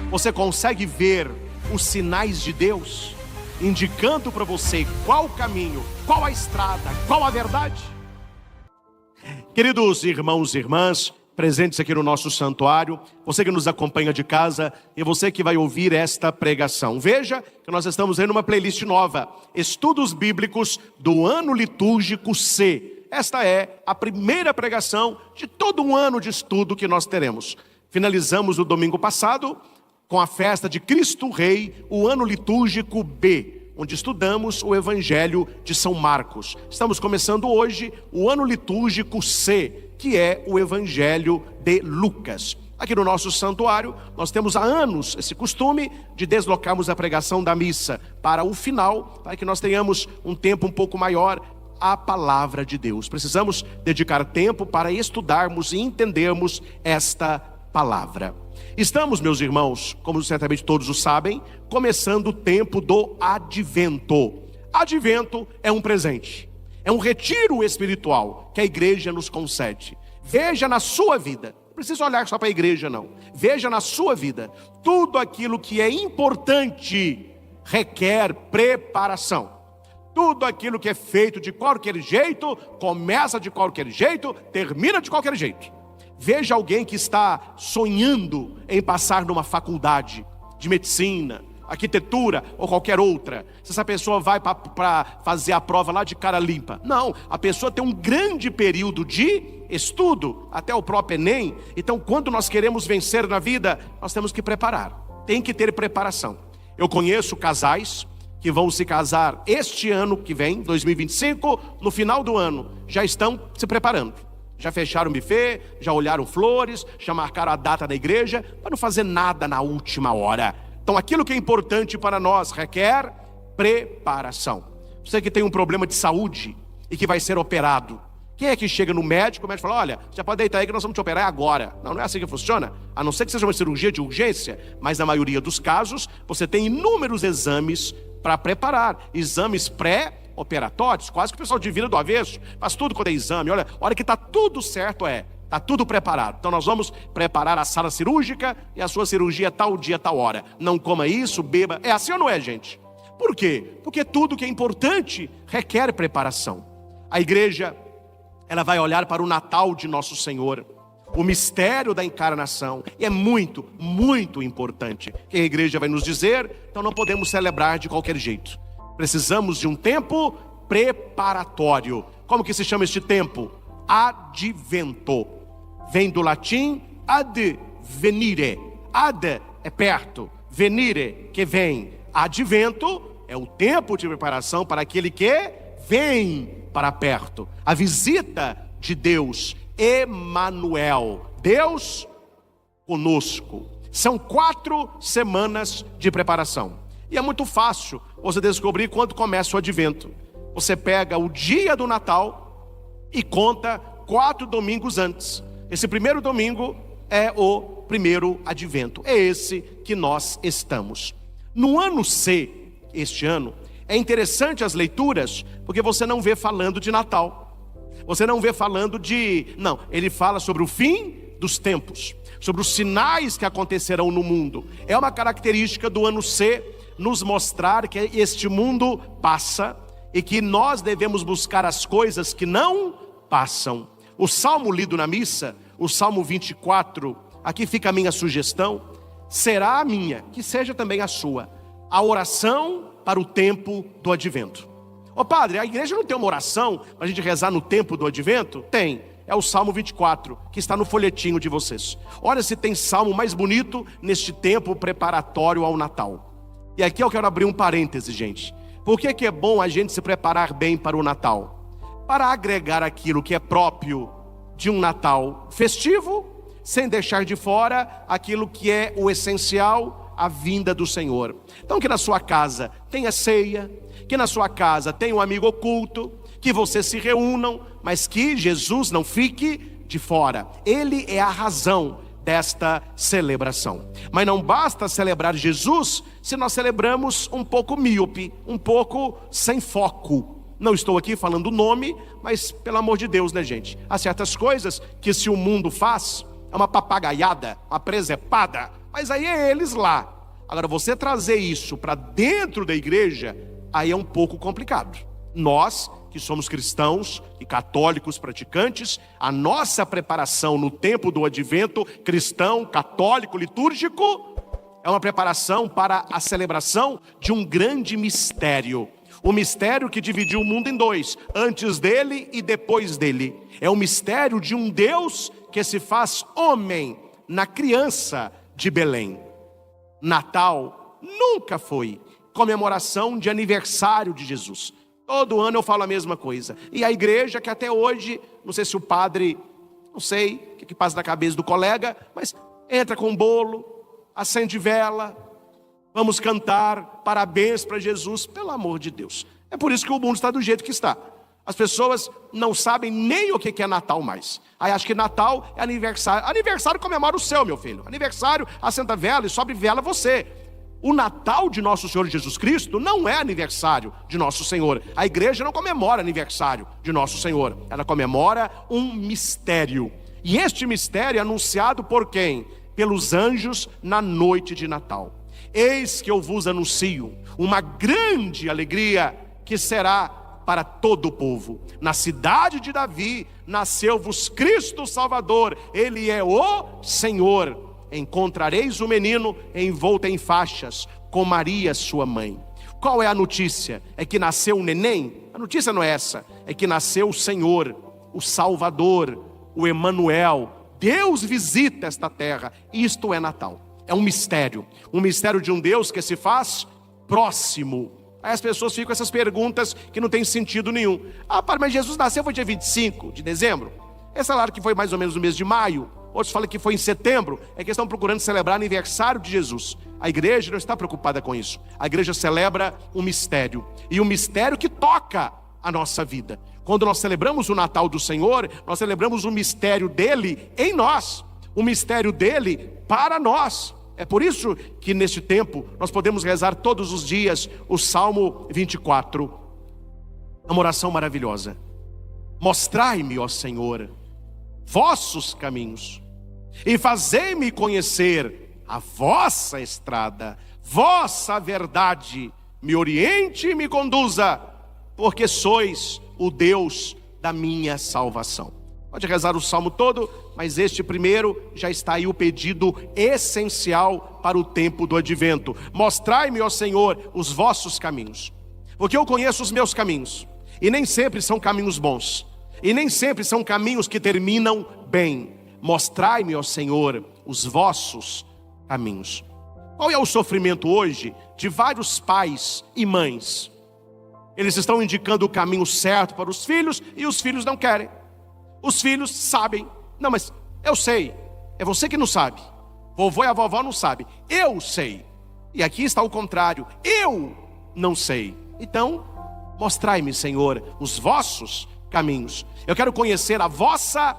Você consegue ver os sinais de Deus indicando para você qual o caminho, qual a estrada, qual a verdade? Queridos irmãos e irmãs, presentes aqui no nosso santuário, você que nos acompanha de casa e você que vai ouvir esta pregação, veja que nós estamos em uma playlist nova, Estudos Bíblicos do Ano Litúrgico C. Esta é a primeira pregação de todo um ano de estudo que nós teremos. Finalizamos o domingo passado com a festa de Cristo Rei, o Ano Litúrgico B, onde estudamos o Evangelho de São Marcos. Estamos começando hoje o Ano Litúrgico C, que é o Evangelho de Lucas. Aqui no nosso santuário, nós temos há anos esse costume de deslocarmos a pregação da missa para o final, para que nós tenhamos um tempo um pouco maior à palavra de Deus. Precisamos dedicar tempo para estudarmos e entendermos esta palavra. Estamos, meus irmãos, como certamente todos o sabem, começando o tempo do Advento. Advento é um presente, é um retiro espiritual que a igreja nos concede. Veja na sua vida, não precisa olhar só para a igreja não, veja na sua vida, tudo aquilo que é importante requer preparação. Tudo aquilo que é feito de qualquer jeito, começa de qualquer jeito, termina de qualquer jeito. Veja alguém que está sonhando em passar numa faculdade de medicina, arquitetura ou qualquer outra. Se essa pessoa vai para fazer a prova lá de cara limpa. Não, a pessoa tem um grande período de estudo, até o próprio Enem. Então, quando nós queremos vencer na vida, nós temos que preparar. Tem que ter preparação. Eu conheço casais que vão se casar este ano que vem, 2025, no final do ano, já estão se preparando. Já fecharam o buffet, já olharam flores, já marcaram a data da igreja, para não fazer nada na última hora. Então aquilo que é importante para nós requer preparação. Você que tem um problema de saúde e que vai ser operado, quem é que chega no médico, o médico fala, olha, já pode deitar aí que nós vamos te operar agora. Não, não é assim que funciona, a não ser que seja uma cirurgia de urgência, mas na maioria dos casos, você tem inúmeros exames para preparar, exames pré-operatórios, quase que o pessoal divina do avesso, faz tudo quando é exame, olha, a hora que está tudo certo está tudo preparado. Então nós vamos preparar a sala cirúrgica e a sua cirurgia tal dia, tal hora. Não coma isso, beba, é assim ou não é, gente? Por quê? Porque tudo que é importante requer preparação. A igreja, ela vai olhar para o Natal de Nosso Senhor, o mistério da encarnação, e é muito, muito importante que a igreja vai nos dizer, então não podemos celebrar de qualquer jeito. Precisamos de um tempo preparatório. Como que se chama este tempo? Advento. Vem do latim advenire. Ad é perto, venire, que vem. Advento é o tempo de preparação para aquele que vem para perto. A visita de Deus, Emanuel, Deus conosco. São 4 semanas de preparação. E é muito fácil você descobrir quando começa o advento. Você pega o dia do Natal e conta 4 domingos antes. Esse primeiro domingo é o primeiro advento. É esse que nós estamos. No ano C, este ano, é interessante as leituras, porque você não vê falando de Natal. Você não vê falando de... Não, ele fala sobre o fim dos tempos, sobre os sinais que acontecerão no mundo. É uma característica do ano C, nos mostrar que este mundo passa e que nós devemos buscar as coisas que não passam. O salmo lido na missa, o salmo 24, aqui fica a minha sugestão, será a minha, que seja também a sua, a oração para o tempo do advento. Ô padre, a igreja não tem uma oração para a gente rezar no tempo do advento? Tem, é o salmo 24, que está no folhetinho de vocês. Olha se tem salmo mais bonito neste tempo preparatório ao Natal. E aqui eu quero abrir um parêntese, gente. Por que é bom a gente se preparar bem para o Natal? Para agregar aquilo que é próprio de um Natal festivo, sem deixar de fora aquilo que é o essencial, a vinda do Senhor. Então que na sua casa tenha ceia, que na sua casa tenha um amigo oculto, que vocês se reúnam, mas que Jesus não fique de fora. Ele é a razão desta celebração. Mas não basta celebrar Jesus se nós celebramos um pouco míope, um pouco sem foco. Não estou aqui falando o nome, mas pelo amor de Deus, né, gente? Há certas coisas que se o mundo faz, é uma papagaiada, uma presepada, mas aí é eles lá. Agora, você trazer isso para dentro da igreja, aí é um pouco complicado. Nós, que somos cristãos e católicos praticantes, a nossa preparação no tempo do advento cristão, católico, litúrgico, é uma preparação para a celebração de um grande mistério. O mistério que dividiu o mundo em dois, antes dele e depois dele. É o mistério de um Deus que se faz homem na criança de Belém. Natal nunca foi comemoração de aniversário de Jesus. Todo ano eu falo a mesma coisa. E a igreja que até hoje, não sei se o padre, não sei o que passa na cabeça do colega, mas entra com bolo, acende vela, vamos cantar parabéns para Jesus, pelo amor de Deus. É por isso que o mundo está do jeito que está. As pessoas não sabem nem o que é Natal mais. Aí acho que Natal é aniversário. Aniversário comemora o céu, meu filho. Aniversário, acenda vela e sobe vela você. O Natal de nosso Senhor Jesus Cristo não é aniversário de nosso Senhor. A igreja não comemora aniversário de nosso Senhor. Ela comemora um mistério. E este mistério é anunciado por quem? Pelos anjos na noite de Natal. Eis que eu vos anuncio uma grande alegria que será para todo o povo. Na cidade de Davi nasceu-vos Cristo Salvador. Ele é o Senhor. Encontrareis o menino envolto em faixas, com Maria sua mãe. Qual é a notícia? É que nasceu um neném? A notícia não é essa. É que nasceu o Senhor, o Salvador, o Emanuel. Deus visita esta terra. Isto é Natal. É um mistério de um Deus que se faz próximo. Aí as pessoas ficam com essas perguntas que não tem sentido nenhum. Padre, mas Jesus nasceu foi dia 25 de dezembro? Esse salário que foi mais ou menos no mês de maio. Outros falam que foi em setembro. É que estão procurando celebrar aniversário de Jesus. A igreja não está preocupada com isso. A igreja celebra um mistério. E um mistério que toca a nossa vida. Quando nós celebramos o Natal do Senhor, nós celebramos o mistério dele em nós. O mistério dele para nós. É por isso que neste tempo nós podemos rezar todos os dias o Salmo 24. Uma oração maravilhosa. Mostrai-me, ó Senhor, vossos caminhos, e fazei-me conhecer a vossa estrada. Vossa verdade me oriente e me conduza, porque sois o Deus da minha salvação. Pode rezar o salmo todo, mas este primeiro já está aí o pedido essencial para o tempo do advento. Mostrai-me, ó Senhor, os vossos caminhos, porque eu conheço os meus caminhos, e nem sempre são caminhos bons, e nem sempre são caminhos que terminam bem. Mostrai-me, ó Senhor, os vossos caminhos. Qual é o sofrimento hoje de vários pais e mães? Eles estão indicando o caminho certo para os filhos e os filhos não querem. Os filhos sabem. Não, mas eu sei. É você que não sabe. Vovô e a vovó não sabem. Eu sei. E aqui está o contrário. Eu não sei. Então, mostrai-me, Senhor, os vossos caminhos. Eu quero conhecer a vossa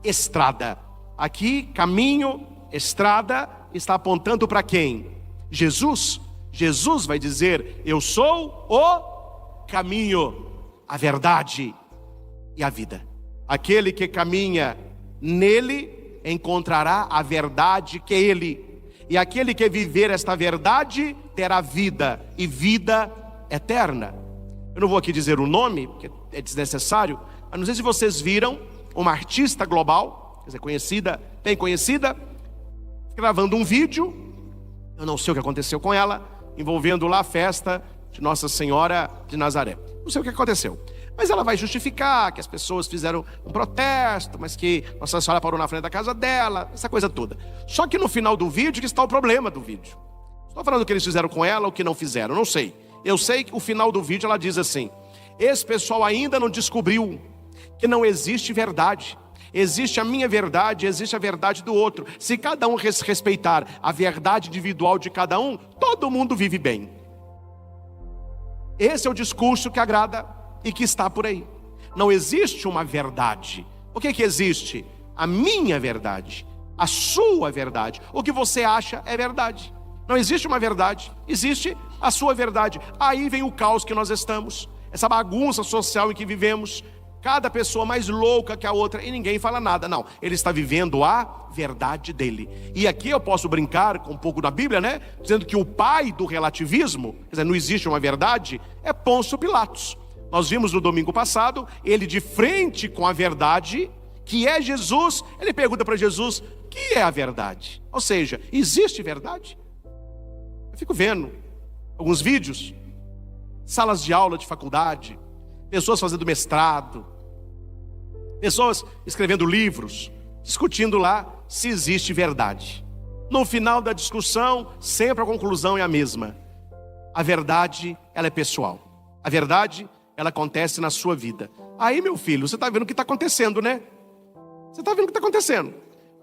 estrada. Aqui, caminho, estrada, está apontando para quem? Jesus. Jesus vai dizer: eu sou o caminho, a verdade e a vida. Aquele que caminha nele encontrará a verdade que é ele. E aquele que viver esta verdade terá vida, e vida eterna. Eu não vou aqui dizer o nome, porque é desnecessário, mas não sei se vocês viram uma artista global, quer dizer, conhecida, bem conhecida, gravando um vídeo. Eu não sei o que aconteceu com ela, envolvendo lá a festa de Nossa Senhora de Nazaré. Não sei o que aconteceu, mas ela vai justificar que as pessoas fizeram um protesto, mas que Nossa Senhora parou na frente da casa dela, essa coisa toda. Só que no final do vídeo que está o problema do vídeo. Estou falando o que eles fizeram com ela ou o que não fizeram, não sei. Eu sei que o final do vídeo ela diz assim: esse pessoal ainda não descobriu que não existe verdade. Existe a minha verdade, existe a verdade do outro. Se cada um respeitar a verdade individual de cada um, todo mundo vive bem. Esse é o discurso que agrada e que está por aí. Não existe uma verdade. O que existe? A minha verdade, a sua verdade. O que você acha é verdade. Não existe uma verdade, existe a sua verdade. Aí vem o caos que nós estamos, essa bagunça social em que vivemos. cada pessoa mais louca que a outra, e ninguém fala nada. Não, ele está vivendo a verdade dele. E aqui eu posso brincar com um pouco da Bíblia, né? Dizendo que o pai do relativismo, quer dizer, não existe uma verdade, é Pôncio Pilatos. Nós vimos no domingo passado, ele de frente com a verdade, que é Jesus, ele pergunta para Jesus, o que é a verdade? Ou seja, existe verdade? Eu fico vendo alguns vídeos, salas de aula de faculdade, pessoas fazendo mestrado, pessoas escrevendo livros, discutindo lá se existe verdade. No final da discussão, sempre a conclusão é a mesma. A verdade, ela é pessoal. A verdade, ela acontece na sua vida. Aí, meu filho, você está vendo o que está acontecendo, né? Você está vendo o que está acontecendo.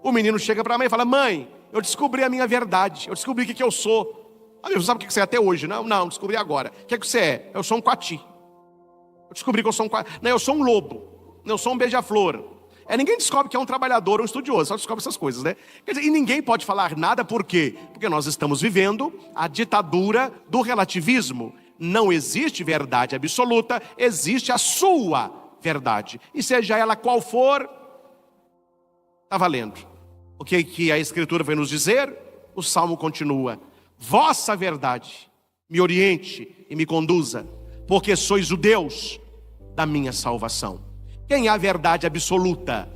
O menino chega para a mãe e fala, mãe, eu descobri a minha verdade, eu descobri o que eu sou. Você sabe o que você é até hoje? Não, descobri agora. O que você é? Eu sou um coati. Eu descobri que eu sou um coati. Não, eu sou um lobo. Não, eu sou um beija-flor. Ninguém descobre que é um trabalhador ou um estudioso, só descobre essas coisas, né? Quer dizer, e ninguém pode falar nada, por quê? Porque nós estamos vivendo a ditadura do relativismo. Não existe verdade absoluta, existe a sua verdade. E seja ela qual for, está valendo. O que a Escritura vai nos dizer? O Salmo continua. Vossa verdade me oriente e me conduza, porque sois o Deus da minha salvação. Quem é a verdade absoluta?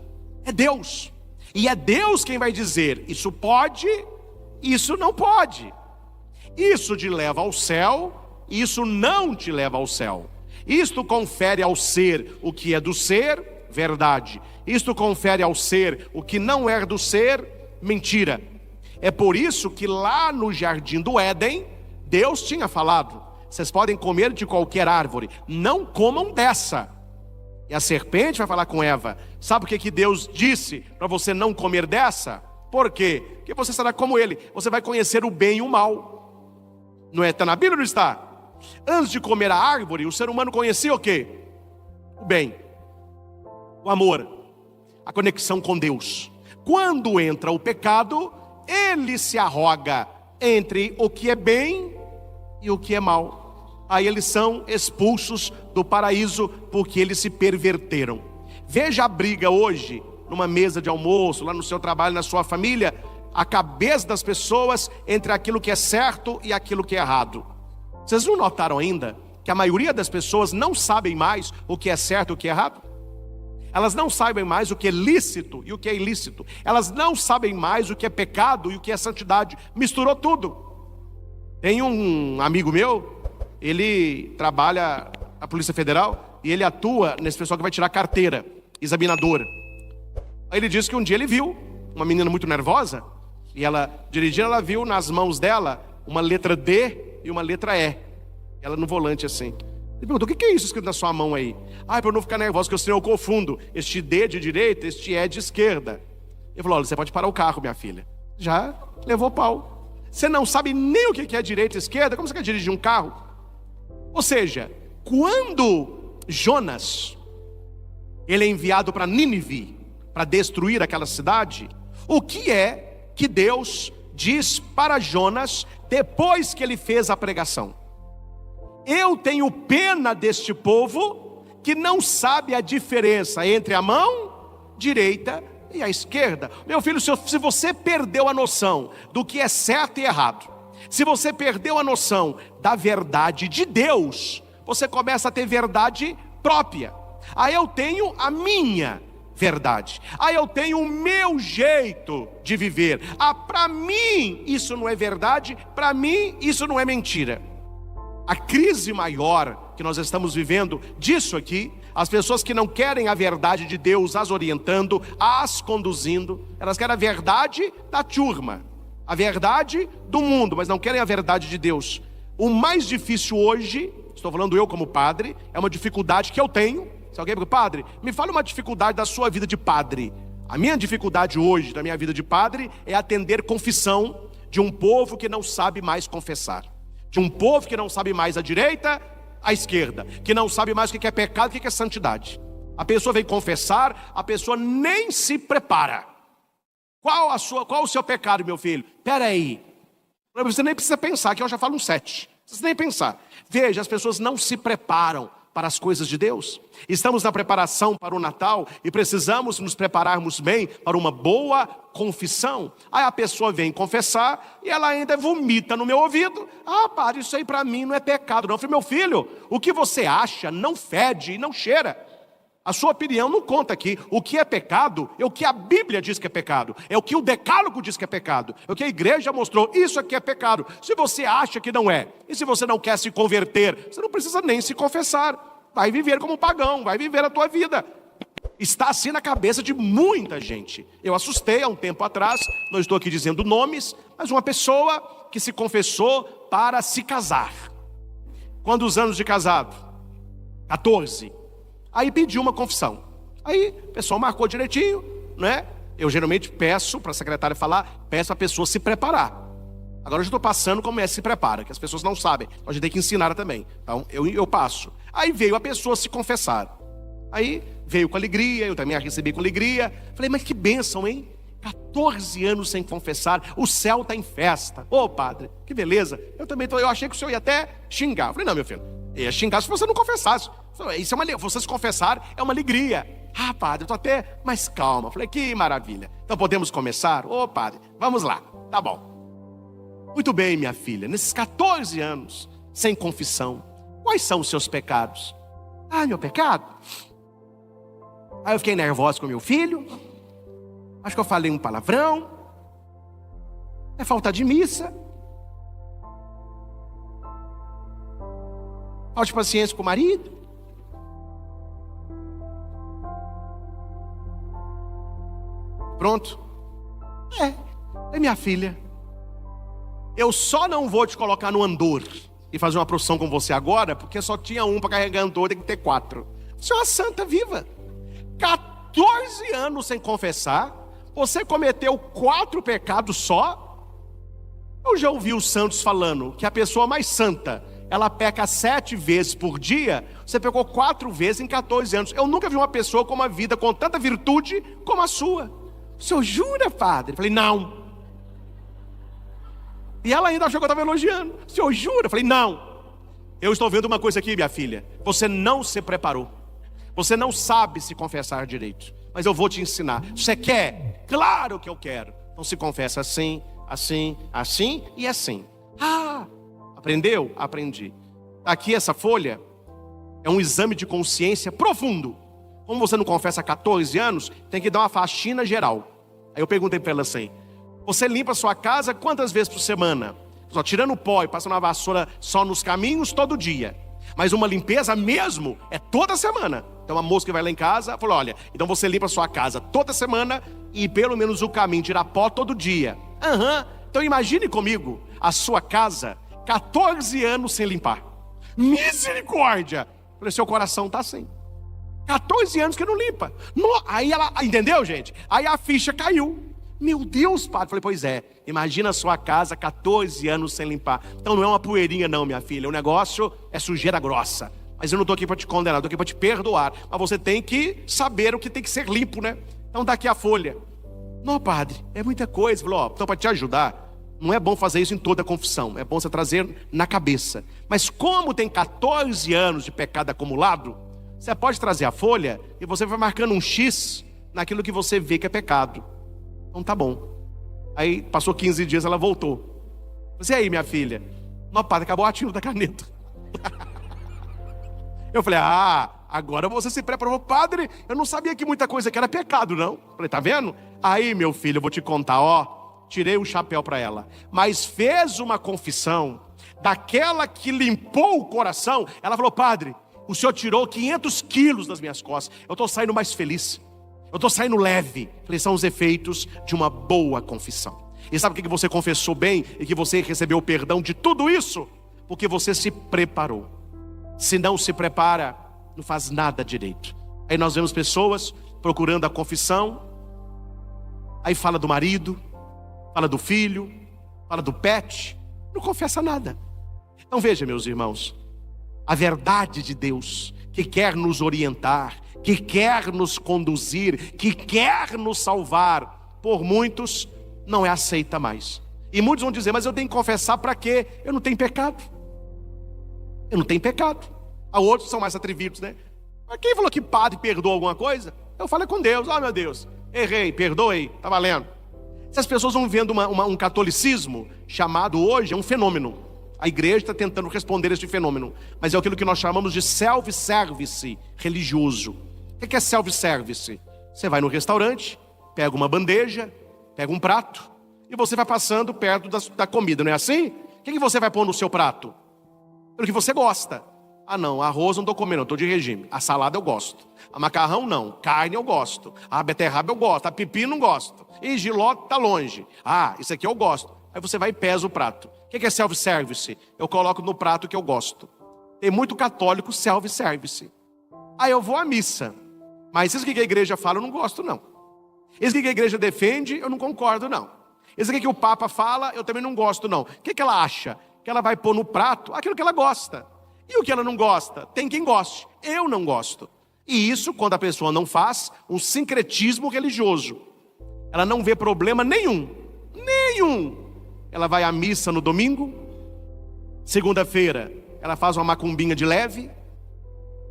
É Deus. E é Deus quem vai dizer, isso pode, isso não pode. Isso te leva ao céu, isso não te leva ao céu. Isto confere ao ser o que é do ser, verdade. Isto confere ao ser o que não é do ser, mentira. É por isso que lá no jardim do Éden, Deus tinha falado, vocês podem comer de qualquer árvore, não comam dessa. E a serpente vai falar com Eva, sabe o que Deus disse para você não comer dessa? Por quê? Porque você será como ele, você vai conhecer o bem e o mal. Não é? Está na Bíblia ou não está? Antes de comer a árvore, o ser humano conhecia o quê? O bem, o amor, a conexão com Deus. Quando entra o pecado, ele se arroga entre o que é bem e o que é mal. Aí eles são expulsos do paraíso porque eles se perverteram. Veja a briga hoje, numa mesa de almoço, lá no seu trabalho, na sua família, a cabeça das pessoas entre aquilo que é certo e aquilo que é errado. Vocês não notaram ainda que a maioria das pessoas não sabem mais o que é certo e o que é errado? Elas não sabem mais o que é lícito e o que é ilícito. Elas não sabem mais o que é pecado e o que é santidade. Misturou tudo. Tem um amigo meu, ele trabalha na Polícia Federal e ele atua nesse pessoal que vai tirar carteira, examinador. Aí ele disse que um dia ele viu uma menina muito nervosa e ela dirigindo, ela viu nas mãos dela uma letra D e uma letra E. Ela no volante assim. Ele perguntou, o que é isso escrito na sua mão aí? Para eu não ficar nervoso, que eu confundo este D de direita, este E de esquerda. Ele falou, olha, você pode parar o carro, minha filha. Já levou pau. Você não sabe nem o que é direita e esquerda, como você quer dirigir um carro? Ou seja, quando Jonas, ele é enviado para Nínive, para destruir aquela cidade, o que é que Deus diz para Jonas, depois que ele fez a pregação? Eu tenho pena deste povo que não sabe a diferença entre a mão direita e a esquerda. Meu filho, se você perdeu a noção do que é certo e errado, se você perdeu a noção da verdade de Deus, você começa a ter verdade própria. Aí eu tenho a minha verdade. Aí eu tenho o meu jeito de viver. Para mim isso não é verdade, para mim isso não é mentira. A crise maior que nós estamos vivendo disso aqui, as pessoas que não querem a verdade de Deus as orientando, as conduzindo, elas querem a verdade da turma, a verdade do mundo, mas não querem a verdade de Deus. O mais difícil hoje, estou falando eu como padre, é uma dificuldade que eu tenho. Se alguém pergunta, padre, me fala uma dificuldade da sua vida de padre. A minha dificuldade hoje, da minha vida de padre, é atender confissão de um povo que não sabe mais confessar. De um povo que não sabe mais a direita, a esquerda, que não sabe mais o que é pecado e o que é santidade. A pessoa vem confessar, a pessoa nem se prepara. Qual o seu pecado, meu filho? Espera aí, você nem precisa pensar, que eu já falo um 7. Não precisa nem pensar. Veja, as pessoas não se preparam para as coisas de Deus. Estamos na preparação para o Natal e precisamos nos prepararmos bem para uma boa confissão. Aí a pessoa vem confessar e ela ainda vomita no meu ouvido. Ah, padre, isso aí para mim não é pecado não. Eu falei, meu filho, o que você acha não fede e não cheira. A sua opinião não conta aqui. O que é pecado é o que a Bíblia diz que é pecado. É o que o Decálogo diz que é pecado. É o que a igreja mostrou. Isso aqui é pecado. Se você acha que não é, e se você não quer se converter, você não precisa nem se confessar. Vai viver como pagão, vai viver a tua vida. Está assim na cabeça de muita gente. Eu assustei há um tempo atrás, não estou aqui dizendo nomes, mas uma pessoa que se confessou para se casar. Quantos anos de casado? 14. Aí pediu uma confissão. Aí o pessoal marcou direitinho, né? Eu geralmente peço para a secretária falar, peço a pessoa se preparar. Agora eu já estou passando como é se prepara, que as pessoas não sabem. Então a gente tem que ensinar também. Então eu passo. Aí veio a pessoa se confessar. Aí veio com alegria, eu também a recebi com alegria. Falei, mas que bênção, hein? 14 anos sem confessar, o céu está em festa. Ô padre, que beleza. Eu achei que o senhor ia até xingar. Falei, não, meu filho, ia xingar se você não confessasse. Isso é você se confessar é uma alegria. Ah, padre, eu estou até mais calma. Falei, que maravilha. Então podemos começar? Ô, padre, vamos lá. Tá bom. Muito bem, minha filha. Nesses 14 anos sem confissão, quais são os seus pecados? Ah, meu pecado? Aí eu fiquei nervosa com meu filho. Acho que eu falei um palavrão. É falta de missa. Falta de paciência com o marido. Pronto. É minha filha. Eu só não vou te colocar no andor e fazer uma procissão com você agora, porque só tinha um para carregar andor, tem que ter 4. Você é uma santa viva. 14 anos sem confessar, você cometeu 4 pecados só? Eu já ouvi os santos falando que a pessoa mais santa, ela peca 7 vezes por dia, você pecou 4 vezes em 14 anos. Eu nunca vi uma pessoa com uma vida com tanta virtude como a sua. O senhor jura, padre? Eu falei, não. E ela ainda achou que eu estava elogiando. O senhor jura? Eu falei, não. Eu estou vendo uma coisa aqui, minha filha. Você não se preparou. Você não sabe se confessar direito. Mas eu vou te ensinar. Você quer? Claro que eu quero. Então se confessa assim, assim, assim e assim. Ah, aprendeu? Aprendi. Aqui essa folha é um exame de consciência profundo. Como você não confessa há 14 anos, tem que dar uma faxina geral. Aí eu perguntei para ela assim, você limpa a sua casa quantas vezes por semana? Só tirando o pó e passando a vassoura só nos caminhos todo dia. Mas uma limpeza mesmo é toda semana. Então a moça que vai lá em casa falou, olha, então você limpa a sua casa toda semana e pelo menos o caminho tirar pó todo dia. Então imagine comigo a sua casa 14 anos sem limpar. Misericórdia! Falei, seu coração está assim. 14 anos que não limpa. Aí ela, entendeu, gente? Aí a ficha caiu. Meu Deus, padre. Falei, pois é. Imagina a sua casa 14 anos sem limpar. Então não é uma poeirinha não, minha filha. O negócio é sujeira grossa. Mas eu não estou aqui para te condenar, estou aqui para te perdoar. Mas você tem que saber o que tem que ser limpo, né? Então dá aqui a folha. Não, padre, é muita coisa. Falou, ó, então para te ajudar, não é bom fazer isso em toda a confissão. É bom você trazer na cabeça. Mas como tem 14 anos de pecado acumulado, você pode trazer a folha e você vai marcando um X naquilo que você vê que é pecado. Então tá bom. Aí passou 15 dias, ela voltou. Você aí, minha filha? Não, padre, acabou a tinta da caneta. Eu falei, agora você se preparou. Padre, eu não sabia que muita coisa que era pecado, não. Eu falei, tá vendo? Aí, meu filho, eu vou te contar, ó. Tirei o chapéu para ela. Mas fez uma confissão daquela que limpou o coração. Ela falou, padre, o senhor tirou 500 quilos das minhas costas. Eu estou saindo mais feliz. Eu estou saindo leve. Falei, são os efeitos de uma boa confissão. E sabe o que você confessou bem e que você recebeu o perdão de tudo isso? Porque você se preparou. Se não se prepara, não faz nada direito. Aí nós vemos pessoas procurando a confissão. Aí fala do marido, fala do filho, fala do pet. Não confessa nada. Então veja, meus irmãos, a verdade de Deus, que quer nos orientar, que quer nos conduzir, que quer nos salvar, por muitos não é aceita mais. E muitos vão dizer, mas eu tenho que confessar para quê? Eu não tenho pecado. Eu não tenho pecado. Há outros que são mais atrevidos, né? Mas quem falou que padre perdoa alguma coisa? Eu falo com Deus. Meu Deus, errei, perdoei, tá valendo. Se as pessoas vão vendo um catolicismo chamado hoje, é um fenômeno. A igreja está tentando responder a este fenômeno, mas é aquilo que nós chamamos de self-service religioso. O que é self-service? Você vai no restaurante, pega uma bandeja, pega um prato, e você vai passando perto da comida, não é assim? O que você vai pôr no seu prato? Pelo que você gosta. Ah não, arroz não estou comendo, estou de regime. A salada eu gosto. A macarrão não, carne eu gosto. A beterraba eu gosto, a pepino não gosto. E jiló está longe. Ah, isso aqui eu gosto. Aí você vai e pesa o prato. O que é self-service? Eu coloco no prato que eu gosto. Tem muito católico self-service. Aí eu vou à missa. Mas isso que a igreja fala, eu não gosto não. Isso que a igreja defende, eu não concordo não. Isso que o Papa fala, eu também não gosto não. O que ela acha? Que ela vai pôr no prato aquilo que ela gosta. E o que ela não gosta? Tem quem goste. Eu não gosto. E isso, quando a pessoa não faz um sincretismo religioso, ela não vê problema nenhum. Nenhum. Ela vai à missa no domingo. Segunda-feira, ela faz uma macumbinha de leve.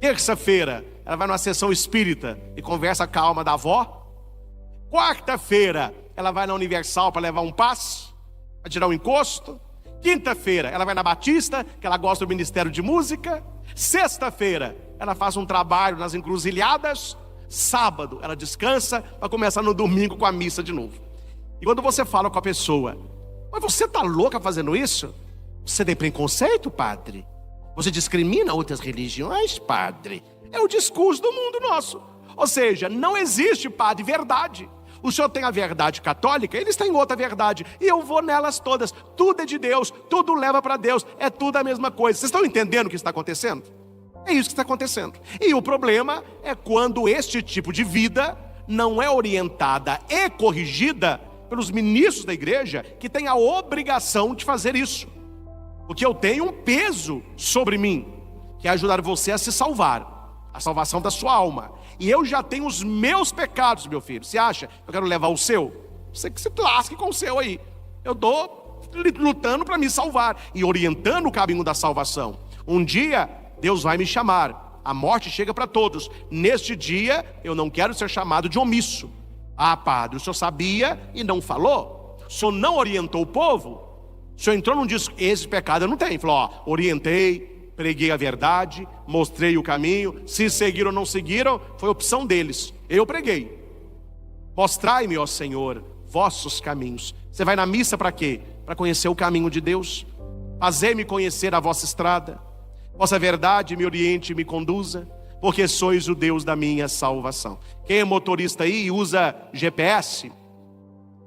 Terça-feira, ela vai numa sessão espírita e conversa com a alma da avó. Quarta-feira, ela vai na Universal para levar um passe, para tirar um encosto. Quinta-feira, ela vai na Batista, que ela gosta do Ministério de Música. Sexta-feira, ela faz um trabalho nas encruzilhadas. Sábado, ela descansa para começar no domingo com a missa de novo. E quando você fala com a pessoa, mas você está louca fazendo isso? Você tem preconceito, padre? Você discrimina outras religiões, padre? É o discurso do mundo nosso. Ou seja, não existe, padre, verdade. O senhor tem a verdade católica, eles têm outra verdade. E eu vou nelas todas. Tudo é de Deus, tudo leva para Deus. É tudo a mesma coisa. Vocês estão entendendo o que está acontecendo? É isso que está acontecendo. E o problema é quando este tipo de vida não é orientada e corrigida pelos ministros da igreja, que têm a obrigação de fazer isso. Porque eu tenho um peso sobre mim, que é ajudar você a se salvar, a salvação da sua alma. E eu já tenho os meus pecados, meu filho. Você acha que eu quero levar o seu? Você que se lasque com o seu aí. Eu estou lutando para me salvar e orientando o caminho da salvação. Um dia, Deus vai me chamar. A morte chega para todos. Neste dia, eu não quero ser chamado de omisso. Ah, padre, o senhor sabia e não falou? O senhor não orientou o povo? O senhor entrou num disco, esse pecado eu não tenho. Falou, orientei, preguei a verdade, mostrei o caminho. Se seguiram ou não seguiram, foi opção deles. Eu preguei. Mostrai-me, ó Senhor, vossos caminhos. Você vai na missa para quê? Para conhecer o caminho de Deus. Fazei-me conhecer a vossa estrada. Vossa verdade me oriente e me conduza, porque sois o Deus da minha salvação. Quem é motorista aí e usa GPS,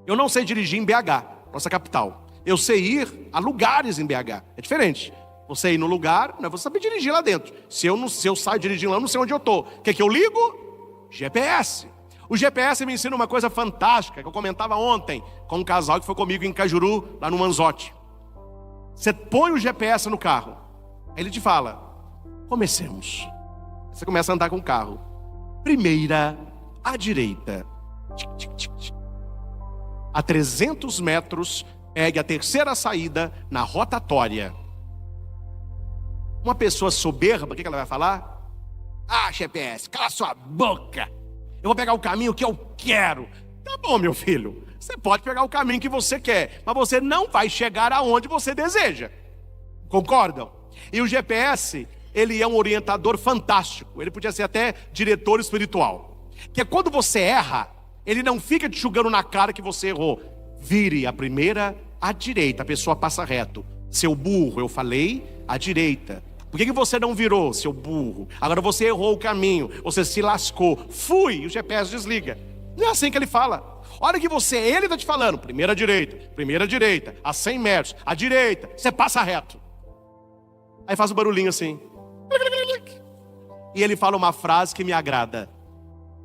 eu não sei dirigir em BH, nossa capital. Eu sei ir a lugares em BH, é diferente. Você ir no lugar, não é você saber dirigir lá dentro. Se eu saio dirigindo lá, eu não sei onde eu estou. O que é que eu ligo? GPS. O GPS me ensina uma coisa fantástica, que eu comentava ontem com um casal que foi comigo em Cajuru, lá no Manzotti. Você põe o GPS no carro, aí ele te fala, comecemos. Você começa a andar com o carro. Primeira, à direita. A 300 metros, pegue a terceira saída na rotatória. Uma pessoa soberba, o que ela vai falar? Ah, GPS, cala sua boca. Eu vou pegar o caminho que eu quero. Tá bom, meu filho. Você pode pegar o caminho que você quer, mas você não vai chegar aonde você deseja. Concordam? E o GPS, ele é um orientador fantástico. Ele podia ser até diretor espiritual. Que é quando você erra, ele não fica te julgando na cara que você errou. Vire a primeira à direita, a pessoa passa reto. Seu burro, eu falei à direita. Por que você não virou, seu burro? Agora você errou o caminho, você se lascou. Fui, e o GPS desliga. Não é assim que ele fala. Olha que ele está te falando, primeira direita, a 100 metros, à direita, você passa reto. Aí faz um barulhinho assim. E ele fala uma frase que me agrada.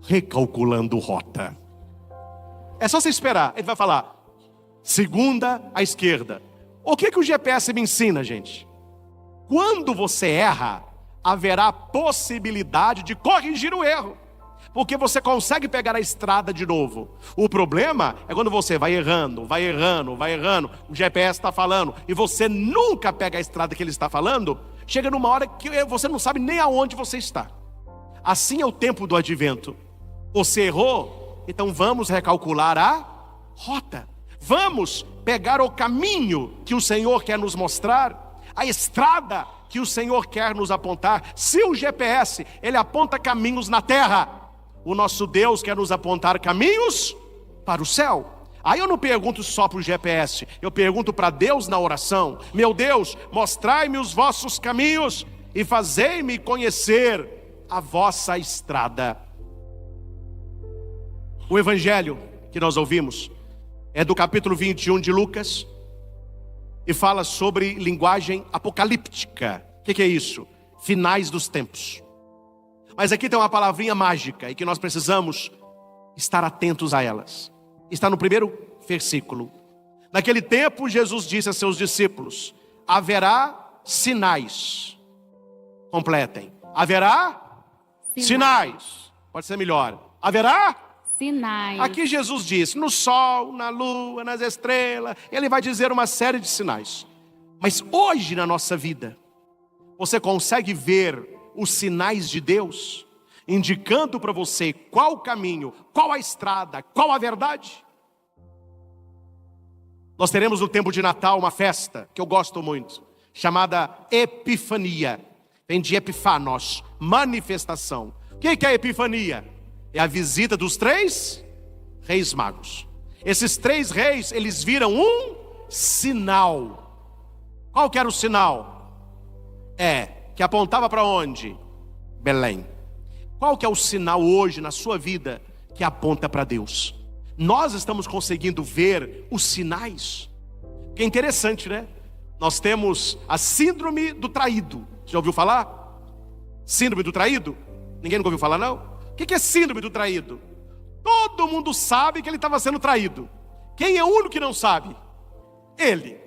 Recalculando rota. É só você esperar. Ele vai falar, segunda à esquerda. O que o GPS me ensina, gente? Quando você erra, haverá possibilidade de corrigir o erro. Porque você consegue pegar a estrada de novo. O problema é quando você vai errando. O GPS está falando, e você nunca pega a estrada que ele está falando. Chega numa hora que você não sabe nem aonde você está. Assim é o tempo do advento. Você errou, então vamos recalcular a rota. Vamos pegar o caminho que o Senhor quer nos mostrar, a estrada que o Senhor quer nos apontar. Se o GPS, ele aponta caminhos na terra, o nosso Deus quer nos apontar caminhos para o céu. Aí eu não pergunto só para o GPS, eu pergunto para Deus na oração: meu Deus, mostrai-me os vossos caminhos e fazei-me conhecer a vossa estrada. O evangelho que nós ouvimos é do capítulo 21 de Lucas e fala sobre linguagem apocalíptica. O que é isso? Finais dos tempos. Mas aqui tem uma palavrinha mágica e que nós precisamos estar atentos a elas. Está no primeiro versículo. Naquele tempo Jesus disse a seus discípulos: haverá sinais. Completem. Haverá sinais. Pode ser melhor. Haverá sinais. Aqui Jesus diz, no sol, na lua, nas estrelas. Ele vai dizer uma série de sinais. Mas hoje na nossa vida, você consegue ver os sinais de Deus indicando para você qual o caminho, qual a estrada, qual a verdade? Nós teremos no tempo de Natal uma festa que eu gosto muito, chamada Epifania. Vem de Epifanos, manifestação. O que é a Epifania? É a visita dos 3 reis magos. Esses 3 reis, eles viram um sinal. Qual que era o sinal? Que apontava para onde? Belém. Qual que é o sinal hoje na sua vida que aponta para Deus? Nós estamos conseguindo ver os sinais. Que é interessante, né? Nós temos a síndrome do traído. Já ouviu falar? Síndrome do traído? Ninguém nunca ouviu falar, não? O que é síndrome do traído? Todo mundo sabe que ele estava sendo traído. Quem é o único que não sabe? Ele.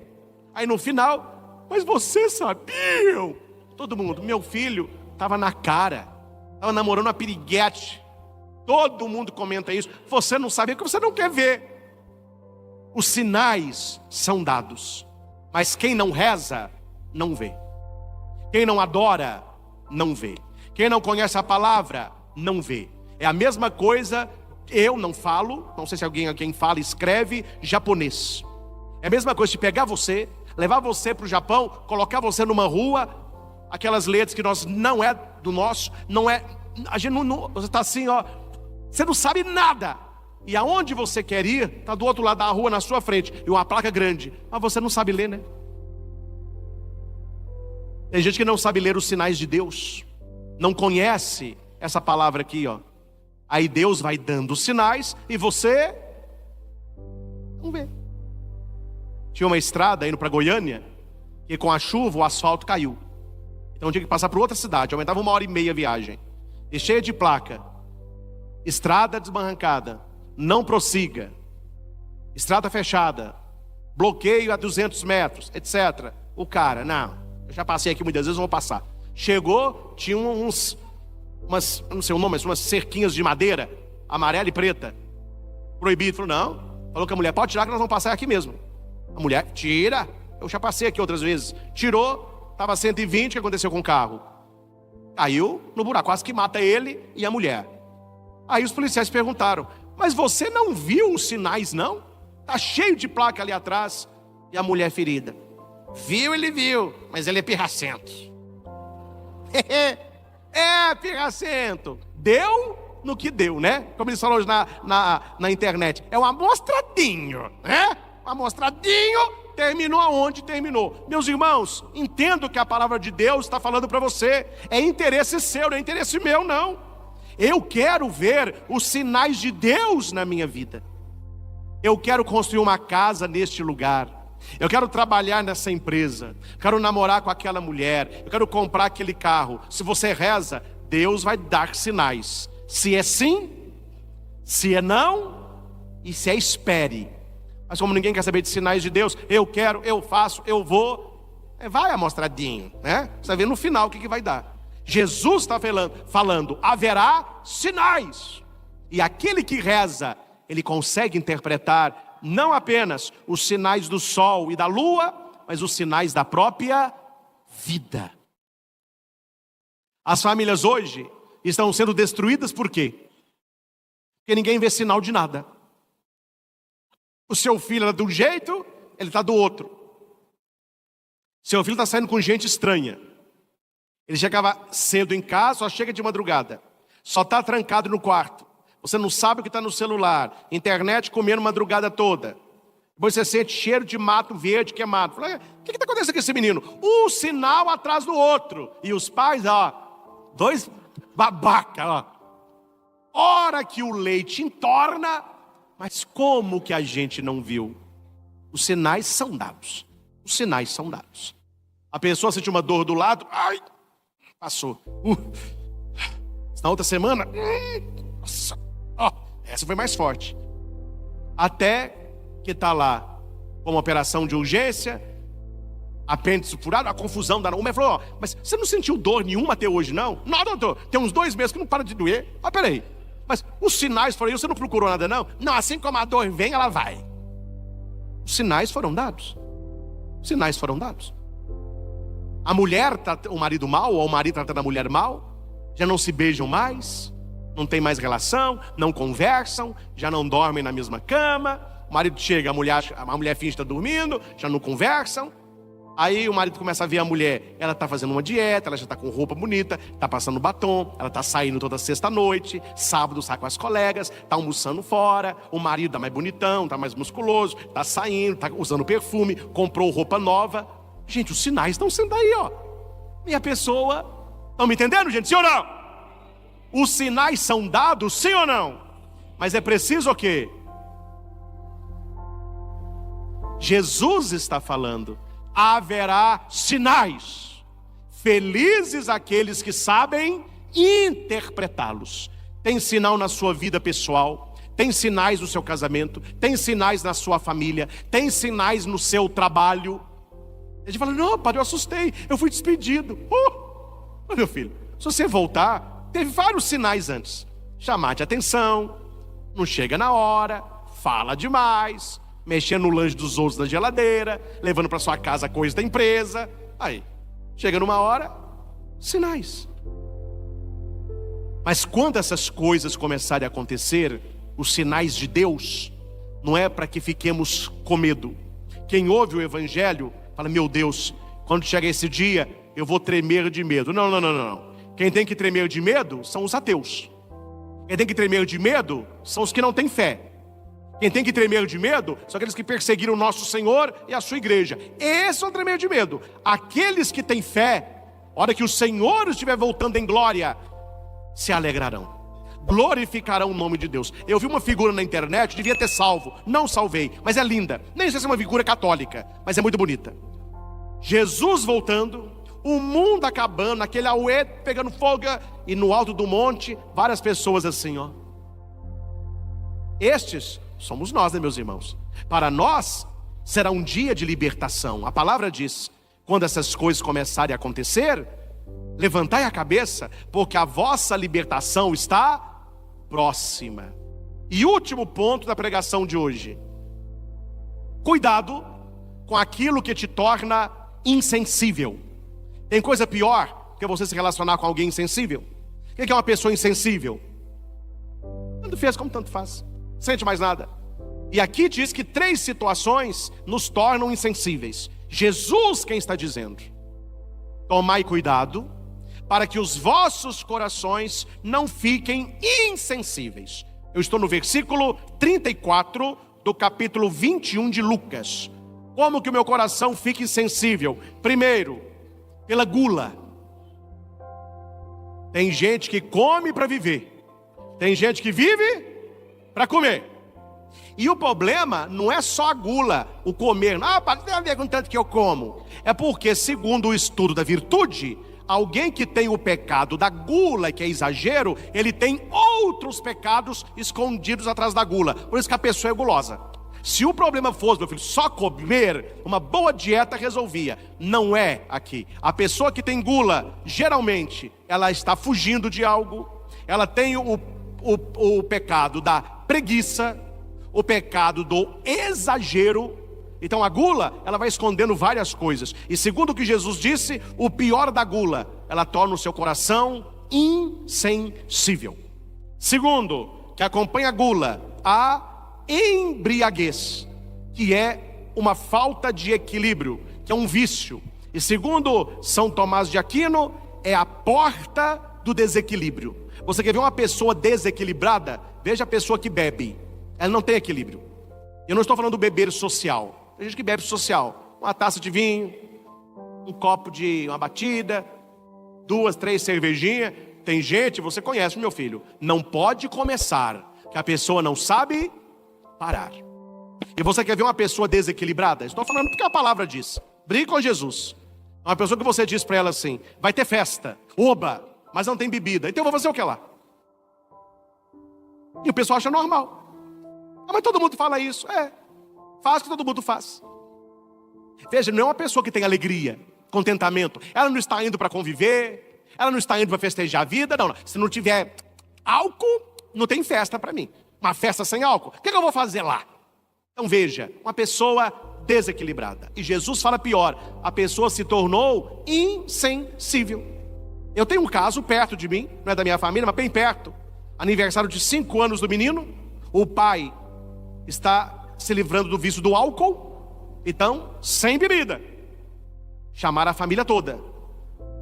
Aí no final, mas vocês sabiam? Todo mundo, meu filho estava na cara, estava namorando uma piriguete. Todo mundo comenta isso. Você não sabia porque você não quer ver. Os sinais são dados, mas quem não reza, não vê. Quem não adora, não vê. Quem não conhece a palavra, não vê. É a mesma coisa, eu não falo, não sei se alguém fala, escreve japonês. É a mesma coisa de pegar você, levar você para o Japão, colocar você numa rua, aquelas letras que nós não é do nosso, não é, a gente não você está assim, ó, você não sabe nada. E aonde você quer ir, está do outro lado da rua na sua frente, e uma placa grande, mas você não sabe ler, né? Tem gente que não sabe ler os sinais de Deus, não conhece essa palavra aqui, ó. Aí Deus vai dando os sinais e você não vê. Tinha uma estrada indo para Goiânia e com a chuva o asfalto caiu. Então tinha que passar para outra cidade, aumentava 1h30 a viagem. E cheia de placa: estrada desbarrancada, não prossiga, estrada fechada, bloqueio a 200 metros, etc. O cara, não, eu já passei aqui muitas vezes, eu vou passar. Chegou, tinha umas, não sei o nome, mas umas cerquinhas de madeira, amarela e preta, proibido. Falou, não, falou que a mulher, pode tirar que nós vamos passar aqui mesmo. A mulher, tira, eu já passei aqui outras vezes. Tirou, estava 120, o que aconteceu com o carro? Caiu no buraco, quase que mata ele e a mulher. Aí os policiais perguntaram, mas você não viu os sinais não? Está cheio de placa ali atrás. E a mulher ferida, viu, ele viu, mas ele é pirracento. Pirracento. Deu no que deu, né? Como eles falam hoje na internet. É um amostradinho, né? Um amostradinho, terminou aonde terminou. Meus irmãos, entendo que a palavra de Deus está falando para você. É interesse seu, não é interesse meu, não. Eu quero ver os sinais de Deus na minha vida. Eu quero construir uma casa neste lugar. Eu quero trabalhar nessa empresa. Quero namorar com aquela mulher. Eu quero comprar aquele carro. Se você reza, Deus vai dar sinais. Se é sim, se é não, e se é espere. Mas como ninguém quer saber de sinais de Deus, eu quero, eu faço, eu vou. Vai amostradinho, né? Você vai ver no final o que vai dar. Jesus está falando, haverá sinais. E aquele que reza, ele consegue interpretar não apenas os sinais do sol e da lua, mas os sinais da própria vida. As famílias hoje estão sendo destruídas por quê? Porque ninguém vê sinal de nada. O seu filho era de um jeito, ele está do outro. Seu filho está saindo com gente estranha. Ele chegava cedo em casa, só chega de madrugada. Só está trancado no quarto. Você não sabe o que está no celular. Internet comendo madrugada toda. Depois você sente cheiro de mato verde queimado. Fala, o que está acontecendo com esse menino? Um sinal atrás do outro. E os pais, dois babaca, Hora que o leite entorna, mas como que a gente não viu? Os sinais são dados. Os sinais são dados. A pessoa sente uma dor do lado, ai, passou. Na outra semana, nossa, essa foi mais forte. Até que está lá, com uma operação de urgência, apêndice furado, a confusão da... O médico falou, mas você não sentiu dor nenhuma até hoje, não? Não, doutor, tem uns 2 meses que não para de doer. Peraí, mas os sinais foram aí, você não procurou nada, não? Não, assim como a dor vem, ela vai. Os sinais foram dados. Os sinais foram dados. A mulher trata o marido mal, ou o marido tratando a mulher mal, já não se beijam mais, não tem mais relação, não conversam, já não dormem na mesma cama. O marido chega, a mulher finge estar dormindo, já não conversam. Aí o marido começa a ver a mulher, ela está fazendo uma dieta, ela já está com roupa bonita, está passando batom, ela está saindo toda sexta-noite, sábado sai com as colegas, está almoçando fora, o marido está mais bonitão, está mais musculoso, está saindo, está usando perfume, comprou roupa nova. Gente, os sinais estão sendo aí, E a pessoa... Estão me entendendo, gente? Sim ou não? Os sinais são dados, sim ou não? Mas é preciso o quê? Jesus está falando. Haverá sinais. Felizes aqueles que sabem interpretá-los. Tem sinal na sua vida pessoal, tem sinais no seu casamento, tem sinais na sua família, tem sinais no seu trabalho. A gente fala, não, padre, eu assustei, eu fui despedido. Meu filho, se você voltar, teve vários sinais antes. Chamar de atenção, não chega na hora, fala demais, mexendo no lanche dos outros na geladeira, levando para sua casa coisa da empresa. Aí, chega numa hora, sinais. Mas quando essas coisas começarem a acontecer, os sinais de Deus, não é para que fiquemos com medo. Quem ouve o Evangelho, fala, meu Deus, quando chegar esse dia, eu vou tremer de medo. Não. Quem tem que tremer de medo são os ateus. Quem tem que tremer de medo são os que não têm fé. Quem tem que tremer de medo são aqueles que perseguiram o nosso Senhor e a sua igreja. Esses vão tremer de medo. Aqueles que têm fé, a hora que o Senhor estiver voltando em glória, se alegrarão, glorificarão o nome de Deus. Eu vi uma figura na internet, devia ter salvo, não salvei, mas é linda. Nem sei se é uma figura católica, mas é muito bonita. Jesus voltando, o mundo acabando, aquele auê pegando fogo, e no alto do monte, várias pessoas assim, Estes somos nós, né, meus irmãos? Para nós, será um dia de libertação. A palavra diz, quando essas coisas começarem a acontecer, levantai a cabeça, porque a vossa libertação está próxima. E último ponto da pregação de hoje. Cuidado com aquilo que te torna insensível. Tem coisa pior que você se relacionar com alguém insensível? O que é uma pessoa insensível? Tanto fez como tanto faz, sente mais nada. E aqui diz que 3 situações nos tornam insensíveis. Jesus quem está dizendo: tomai cuidado para que os vossos corações não fiquem insensíveis. Eu estou no versículo 34 do capítulo 21 de Lucas. Como que o meu coração fica insensível? Primeiro, pela gula. Tem gente que come para viver, tem gente que vive para comer. E o problema não é só a gula, o comer. Não tem a ver com tanto que eu como. É porque, segundo o estudo da virtude, alguém que tem o pecado da gula, que é exagero, ele tem outros pecados escondidos atrás da gula. Por isso que a pessoa é gulosa. Se o problema fosse, meu filho, só comer, uma boa dieta resolvia. Não é aqui. A pessoa que tem gula, geralmente, ela está fugindo de algo. Ela tem o pecado da preguiça, o pecado do exagero. Então a gula, ela vai escondendo várias coisas. E segundo o que Jesus disse, o pior da gula, ela torna o seu coração insensível. Segundo, que acompanha a gula, a embriaguez, que é uma falta de equilíbrio, que é um vício. E segundo São Tomás de Aquino, é a porta do desequilíbrio. Você quer ver uma pessoa desequilibrada? Veja a pessoa que bebe. Ela não tem equilíbrio. Eu não estou falando do beber social. Tem gente que bebe social. Uma taça de vinho, um copo de uma batida, 2, 3 cervejinhas. Tem gente, você conhece, meu filho, não pode começar, que a pessoa não sabe parar. E você quer ver uma pessoa desequilibrada? Estou falando porque a palavra diz. Brigue com Jesus. Uma pessoa que você diz para ela assim: vai ter festa, oba, mas não tem bebida, então eu vou fazer o que lá? E o pessoal acha normal. Ah, mas todo mundo fala isso. Faz o que todo mundo faz. Veja, não é uma pessoa que tem alegria, contentamento. Ela não está indo para conviver, ela não está indo para festejar a vida. Não. Se não tiver álcool, não tem festa para mim. Uma festa sem álcool, o que eu vou fazer lá? Então veja, uma pessoa desequilibrada. E Jesus fala pior: a pessoa se tornou insensível. Eu tenho um caso perto de mim, não é da minha família, mas bem perto. Aniversário de 5 anos do menino. O pai está se livrando do vício do álcool, então, sem bebida. Chamaram a família toda.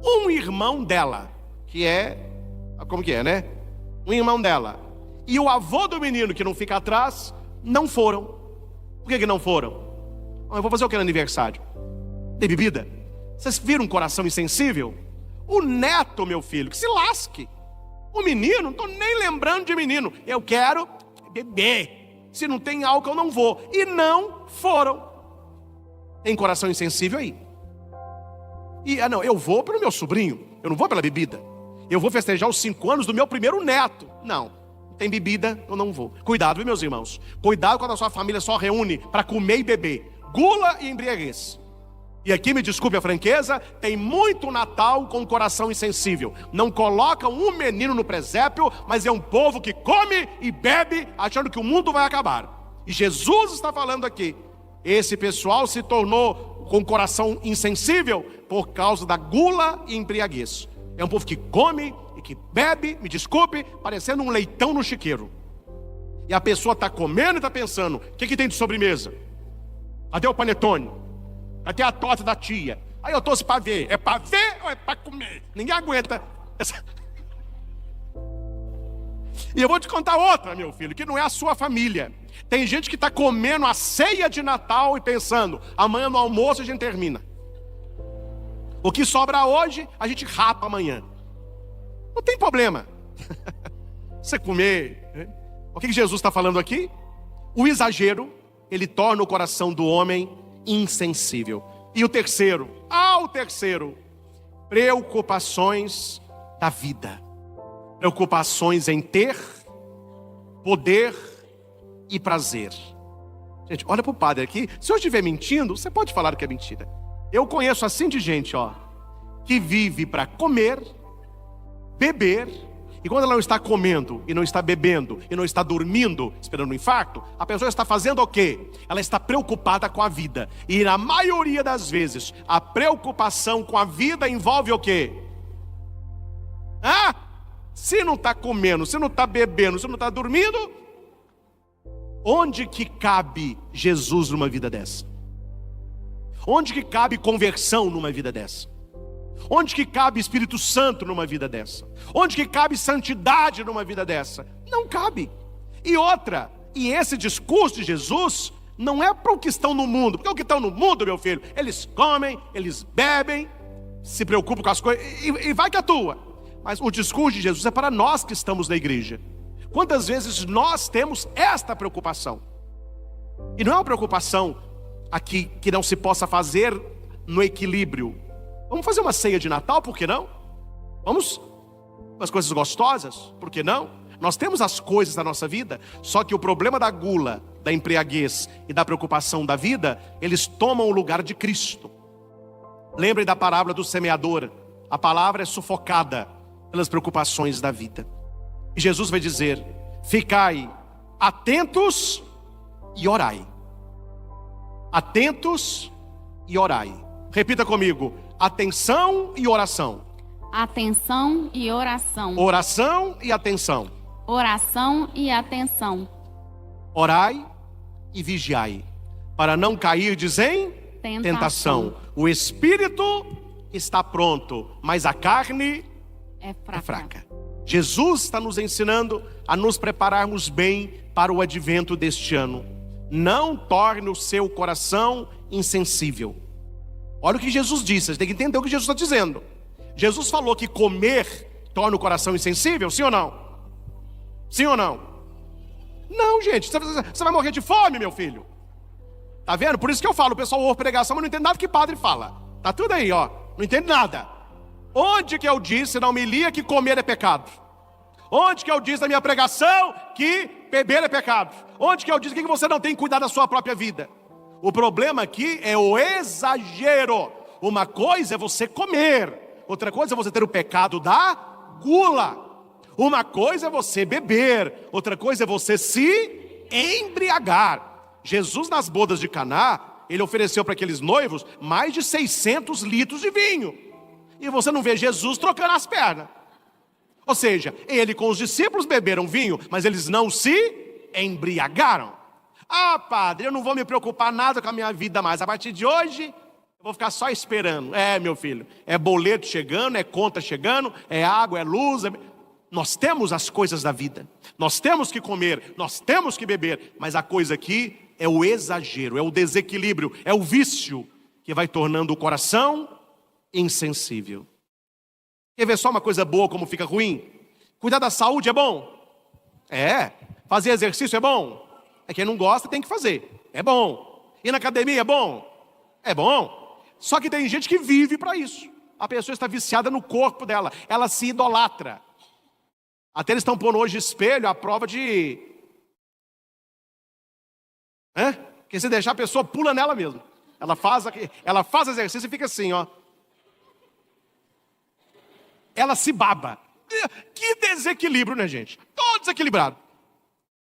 Um irmão dela, que é, como que é, né? Um irmão dela. E o avô do menino, que não fica atrás, não foram. Por que não foram? Eu vou fazer o que no aniversário? Tem bebida? Vocês viram um coração insensível? O neto, meu filho, que se lasque. O menino, não estou nem lembrando de menino. Eu quero beber. Se não tem álcool, eu não vou. E não foram. Tem coração insensível aí. E não, eu vou pelo meu sobrinho. Eu não vou pela bebida. Eu vou festejar os 5 anos do meu primeiro neto. Não, tem bebida, eu não vou. Cuidado, viu, meus irmãos? Cuidado quando a sua família só reúne para comer e beber. Gula e embriaguez. E aqui, me desculpe a franqueza, tem muito Natal com coração insensível. Não colocam um menino no presépio, mas é um povo que come e bebe, achando que o mundo vai acabar. E Jesus está falando aqui: esse pessoal se tornou com coração insensível por causa da gula e embriaguez. É um povo que come e que bebe, me desculpe, parecendo um leitão no chiqueiro. E a pessoa está comendo e está pensando: o que tem de sobremesa? Cadê o panetone? Cadê a torta da tia? Aí eu trouxe para ver. É para ver ou é para comer? Ninguém aguenta essa... E eu vou te contar outra, meu filho, que não é a sua família. Tem gente que está comendo a ceia de Natal e pensando: amanhã no almoço a gente termina. O que sobra hoje, a gente rapa amanhã. Não tem problema. Você comer. Né? O que Jesus está falando aqui? O exagero, ele torna o coração do homem insensível. E o terceiro, preocupações da vida. Preocupações em ter, poder e prazer. Gente, olha para o padre aqui. Se eu estiver mentindo, você pode falar que é mentira. Eu conheço assim de gente, que vive para comer, beber, e quando ela não está comendo, e não está bebendo, e não está dormindo, esperando um infarto, a pessoa está fazendo o quê? Ela está preocupada com a vida. E na maioria das vezes, a preocupação com a vida envolve o quê? Se não está comendo, se não está bebendo, se não está dormindo, onde que cabe Jesus numa vida dessa? Onde que cabe conversão numa vida dessa? Onde que cabe Espírito Santo numa vida dessa? Onde que cabe santidade numa vida dessa? Não cabe. E outra, e esse discurso de Jesus não é para o que estão no mundo, porque o que estão no mundo, meu filho, eles comem, eles bebem, se preocupam com as coisas, e vai que atua. Mas o discurso de Jesus é para nós que estamos na igreja. Quantas vezes nós temos esta preocupação? E não é uma preocupação aqui que não se possa fazer no equilíbrio. Vamos fazer uma ceia de Natal, por que não? Vamos umas coisas gostosas, por que não? Nós temos as coisas da nossa vida, só que o problema da gula, da embriaguez e da preocupação da vida, eles tomam o lugar de Cristo. Lembrem da parábola do semeador. A palavra é sufocada pelas preocupações da vida. E Jesus vai dizer: ficai atentos e orai. Atentos e orai. Repita comigo: atenção e oração. Atenção e oração. Oração e atenção. Oração e atenção. Orai e vigiai, para não cairdes em tentação. O espírito está pronto, mas a carne É fraca. é fraca. Jesus está nos ensinando a nos prepararmos bem para o advento deste ano. Não torne o seu coração insensível. Olha o que Jesus disse, você tem que entender o que Jesus está dizendo. Jesus falou que comer torna o coração insensível, sim ou não? Sim ou não? Não, gente, você vai morrer de fome, meu filho. Tá vendo? Por isso que eu falo, o pessoal ouve pregação, mas não entende nada que padre fala. Tá tudo aí, ó, não entende nada. Onde que eu disse na homilia que comer é pecado? Onde que eu disse na minha pregação que beber é pecado? Onde que eu disse que você não tem que cuidar da sua própria vida? O problema aqui é o exagero. Uma coisa é você comer, outra coisa é você ter o pecado da gula. Uma coisa é você beber, outra coisa é você se embriagar. Jesus, nas bodas de Caná, ele ofereceu para aqueles noivos mais de 600 litros de vinho. E você não vê Jesus trocando as pernas. Ou seja, ele com os discípulos beberam vinho, mas eles não se embriagaram. Ah, padre, eu não vou me preocupar nada com a minha vida mais. A partir de hoje, eu vou ficar só esperando. É, meu filho, é boleto chegando, é conta chegando, é água, é luz. Nós temos as coisas da vida. Nós temos que comer, nós temos que beber. Mas a coisa aqui é o exagero, é o desequilíbrio, é o vício que vai tornando o coração insensível. Quer ver só uma coisa boa como fica ruim? Cuidar da saúde é bom? É. Fazer exercício é bom? É quem não gosta tem que fazer. É bom. Ir na academia é bom? É bom. Só que tem gente que vive para isso. A pessoa está viciada no corpo dela. Ela se idolatra. Até eles estão pondo hoje espelho à prova de... Que se deixar a pessoa pula nela mesmo. Ela faz exercício e fica assim, ó. Ela se baba. Que desequilíbrio, né, gente? Todo desequilibrado.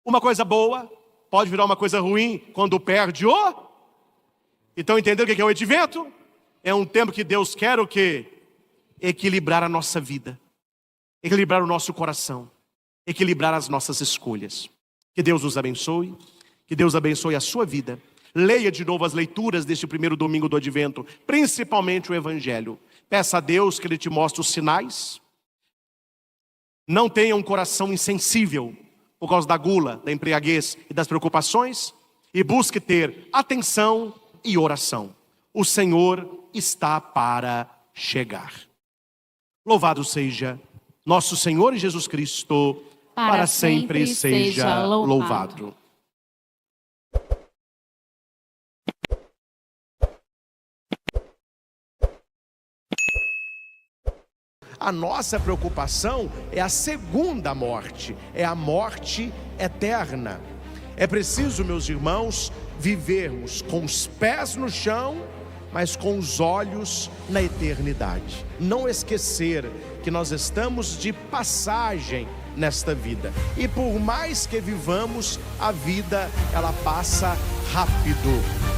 Uma coisa boa pode virar uma coisa ruim quando perde o... Então, entendeu o que é o advento? É um tempo que Deus quer o quê? Equilibrar a nossa vida. Equilibrar o nosso coração. Equilibrar as nossas escolhas. Que Deus nos abençoe. Que Deus abençoe a sua vida. Leia de novo as leituras deste primeiro domingo do advento. Principalmente o Evangelho. Peça a Deus que Ele te mostre os sinais. Não tenha um coração insensível por causa da gula, da embriaguez e das preocupações. E busque ter atenção e oração. O Senhor está para chegar. Louvado seja nosso Senhor Jesus Cristo, para sempre seja louvado. A nossa preocupação é a segunda morte, é a morte eterna. É preciso, meus irmãos, vivermos com os pés no chão, mas com os olhos na eternidade. Não esquecer que nós estamos de passagem nesta vida. E por mais que vivamos, a vida ela passa rápido.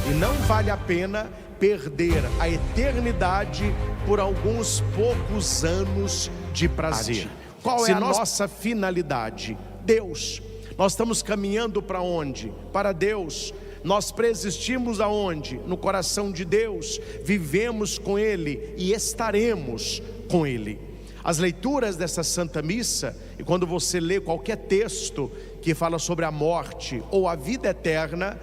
E não vale a pena perder a eternidade por alguns poucos anos de prazer. Qual é a nossa finalidade? Deus. Nós estamos caminhando para onde? Para Deus. Nós preexistimos aonde? No coração de Deus. Vivemos com Ele e estaremos com Ele. As leituras dessa Santa Missa, e quando você lê qualquer texto que fala sobre a morte ou a vida eterna,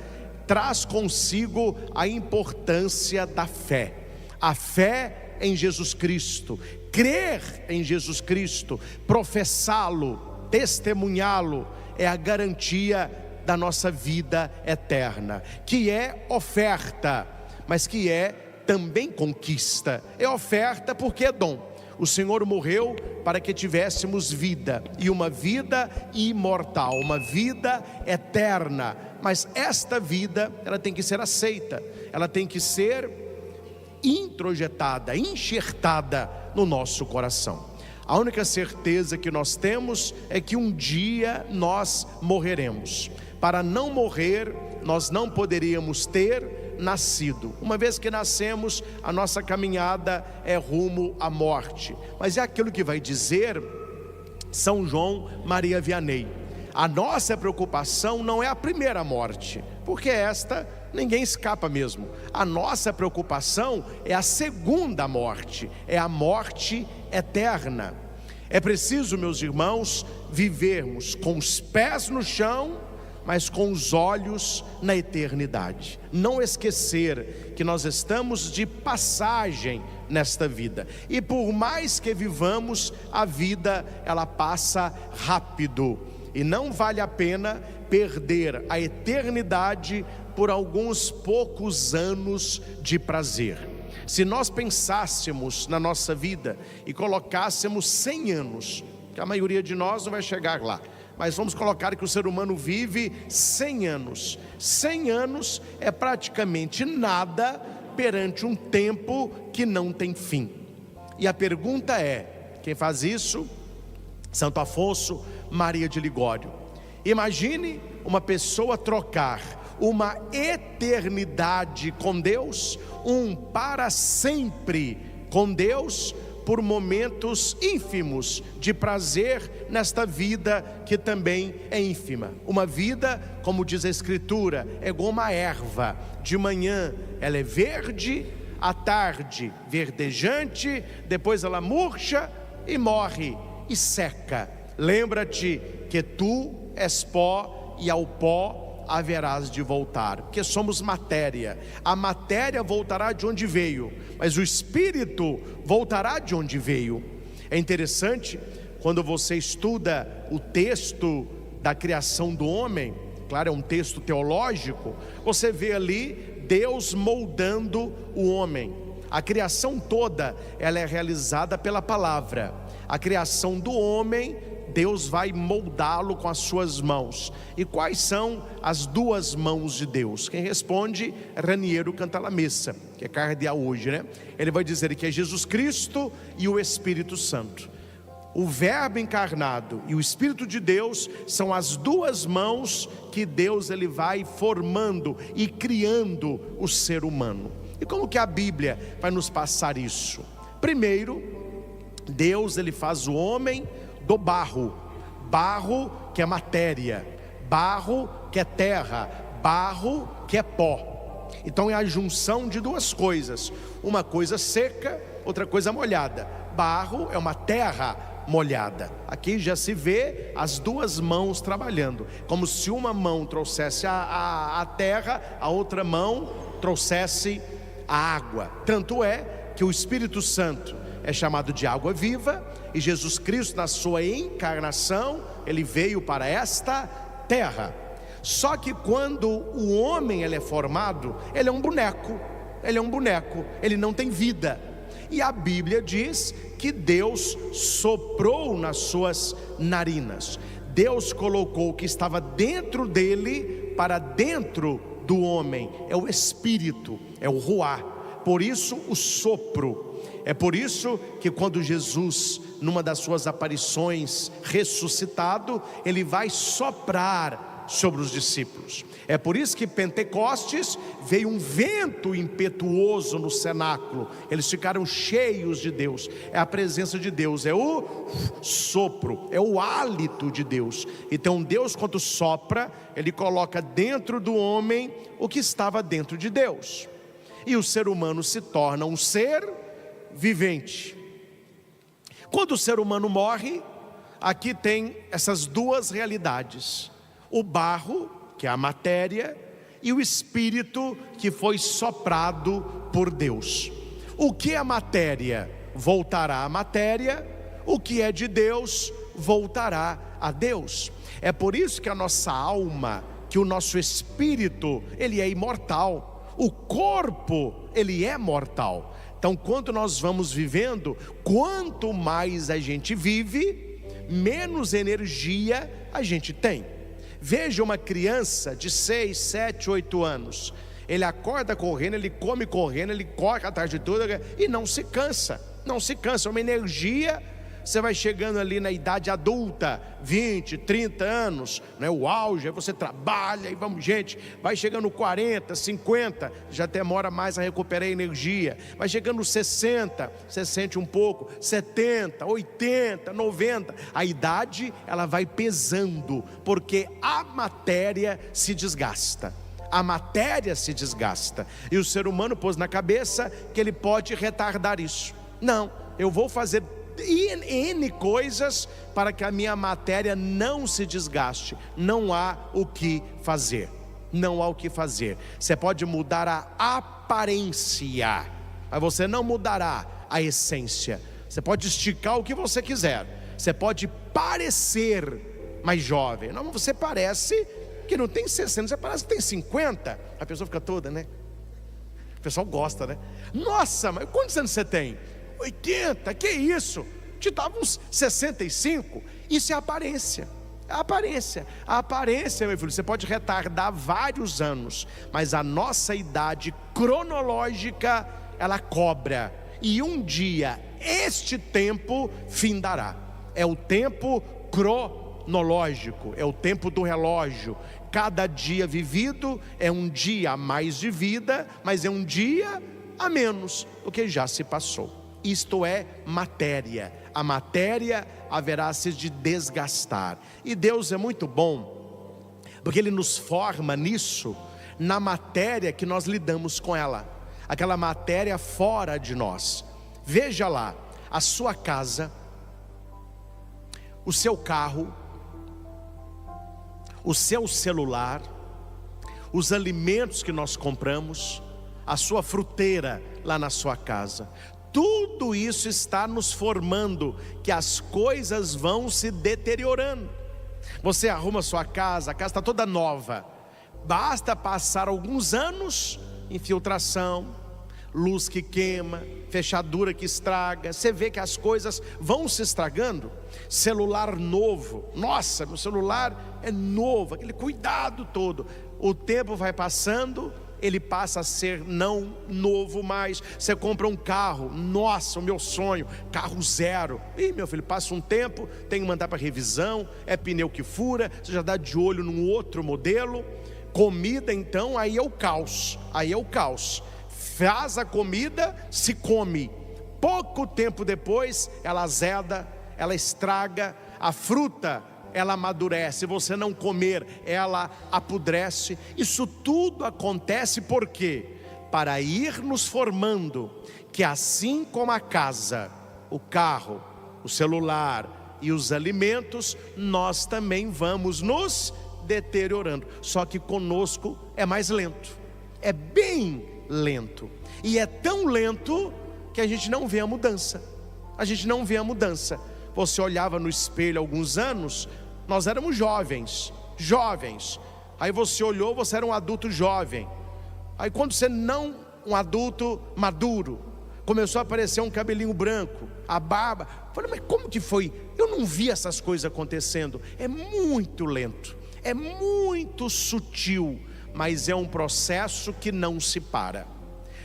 traz consigo a importância da fé. A fé em Jesus Cristo, crer em Jesus Cristo, professá-lo, testemunhá-lo, é a garantia da nossa vida eterna, que é oferta, mas que é também conquista. É oferta porque é dom. O Senhor morreu para que tivéssemos vida, e uma vida imortal, uma vida eterna. Mas esta vida, ela tem que ser aceita, ela tem que ser introjetada, enxertada no nosso coração. A única certeza que nós temos é que um dia nós morreremos. Para não morrer, nós não poderíamos ter nascido. Uma vez que nascemos, a nossa caminhada é rumo à morte. Mas é aquilo que vai dizer São João Maria Vianney: a nossa preocupação não é a primeira morte, porque esta ninguém escapa mesmo. A nossa preocupação é a segunda morte, é a morte eterna. É preciso, meus irmãos, vivermos com os pés no chão, mas com os olhos na eternidade. Não esquecer que nós estamos de passagem nesta vida, e por mais que vivamos, a vida ela passa rápido, e não vale a pena perder a eternidade por alguns poucos anos de prazer. Se nós pensássemos na nossa vida e colocássemos 100 anos, que a maioria de nós não vai chegar lá, mas vamos colocar que o ser humano vive 100 anos. 100 anos é praticamente nada perante um tempo que não tem fim. E a pergunta é: quem faz isso? Santo Afonso Maria de Ligório. Imagine uma pessoa trocar uma eternidade com Deus, um para sempre com Deus, por momentos ínfimos de prazer nesta vida que também é ínfima. Uma vida, como diz a Escritura, é como uma erva: de manhã ela é verde, à tarde verdejante, depois ela murcha e morre e seca. Lembra-te que tu és pó e ao pó haverás de voltar, porque somos matéria. A matéria voltará de onde veio, mas o espírito voltará de onde veio. É interessante quando você estuda o texto da criação do homem, claro, é um texto teológico, você vê ali Deus moldando o homem. A criação toda, ela é realizada pela palavra. A criação do homem, Deus vai moldá-lo com as suas mãos. E quais são as duas mãos de Deus? Quem responde é Raniero Cantalamessa, que é cardeal hoje, né? Ele vai dizer que é Jesus Cristo e o Espírito Santo. O Verbo encarnado e o Espírito de Deus são as duas mãos que Deus ele vai formando e criando o ser humano. E como que a Bíblia vai nos passar isso? Primeiro, Deus ele faz o homem do barro, barro que é matéria, barro que é terra, barro que é pó. Então é a junção de duas coisas, uma coisa seca, outra coisa molhada. Barro é uma terra molhada. Aqui já se vê as duas mãos trabalhando, como se uma mão trouxesse a terra, a outra mão trouxesse a água. Tanto é que o Espírito Santo é chamado de água viva, e Jesus Cristo, na sua encarnação, ele veio para esta terra. Só que quando o homem ele é formado, ele é um boneco, ele não tem vida. E a Bíblia diz que Deus soprou nas suas narinas. Deus colocou o que estava dentro dele para dentro do homem, é o Espírito, é o Ruá. Por isso o sopro. É por isso que quando Jesus, numa das suas aparições ressuscitado, ele vai soprar sobre os discípulos. É por isso que Pentecostes veio um vento impetuoso no cenáculo. Eles ficaram cheios de Deus. É a presença de Deus, é o sopro, é o hálito de Deus. Então Deus, quando sopra, ele coloca dentro do homem o que estava dentro de Deus, e o ser humano se torna um ser vivente. Quando o ser humano morre, aqui tem essas duas realidades: o barro, que é a matéria, e o espírito que foi soprado por Deus. O que é matéria voltará à matéria, o que é de Deus voltará a Deus. É por isso que a nossa alma, que o nosso espírito, ele é imortal. O corpo, ele é mortal. Então, quando nós vamos vivendo, quanto mais a gente vive, menos energia a gente tem. Veja uma criança de 6, 7, 8 anos. Ele acorda correndo, ele come correndo, ele corre a tarde toda e não se cansa. Não se cansa, é uma energia você vai chegando ali na idade adulta, 20, 30 anos, né? O auge, aí você trabalha e vamos, gente, vai chegando 40, 50, já demora mais a recuperar a energia. Vai chegando 60, você sente um pouco, 70, 80, 90, a idade ela vai pesando, porque a matéria se desgasta. A matéria se desgasta, e o ser humano pôs na cabeça que ele pode retardar isso. Não, eu vou fazer N coisas para que a minha matéria não se desgaste. Não há o que fazer. Não há o que fazer. Você pode mudar a aparência, mas você não mudará a essência. Você pode esticar o que você quiser, você pode parecer mais jovem. Não, você parece que não tem 60, você parece que tem 50. A pessoa fica toda, né? O pessoal gosta, né? Nossa, mas quantos anos você tem? 80, que isso? Te dava uns 65. Isso é aparência. A aparência, meu filho, você pode retardar vários anos, mas a nossa idade cronológica, ela cobra. E um dia, este tempo findará. É o tempo cronológico, é o tempo do relógio. Cada dia vivido é um dia a mais de vida, mas é um dia a menos do que já se passou. Isto é matéria. A matéria haverá se de desgastar. E Deus é muito bom, porque Ele nos forma nisso, na matéria que nós lidamos com ela, aquela matéria fora de nós. Veja lá, a sua casa, o seu carro, o seu celular, os alimentos que nós compramos, a sua fruteira lá na sua casa. Tudo isso está nos formando, que as coisas vão se deteriorando. Você arruma sua casa, a casa está toda nova. Basta passar alguns anos, infiltração, luz que queima, fechadura que estraga. Você vê que as coisas vão se estragando. Celular novo, nossa, meu celular é novo, aquele cuidado todo. O tempo vai passando, ele passa a ser não novo mais. Você compra um carro, nossa, o meu sonho, carro zero. Ih, meu filho, passa um tempo, tem que mandar para revisão, é pneu que fura, você já dá de olho num outro modelo. Comida então, aí é o caos. Faz a comida, se come. Pouco tempo depois, ela azeda, ela estraga. A fruta, ela amadurece. Se você não comer, ela apodrece. Isso tudo acontece por quê? Para ir nos formando, que assim como a casa, o carro, o celular e os alimentos, nós também vamos nos deteriorando. Só que conosco é mais lento, é bem lento, e é tão lento que a gente não vê a mudança. Você olhava no espelho há alguns anos, nós éramos jovens, aí você olhou, você era um adulto jovem. Aí quando você não, um adulto maduro, começou a aparecer um cabelinho branco, a barba. Falei, mas como que foi? Eu não vi essas coisas acontecendo. É muito lento, é muito sutil, mas é um processo que não se para.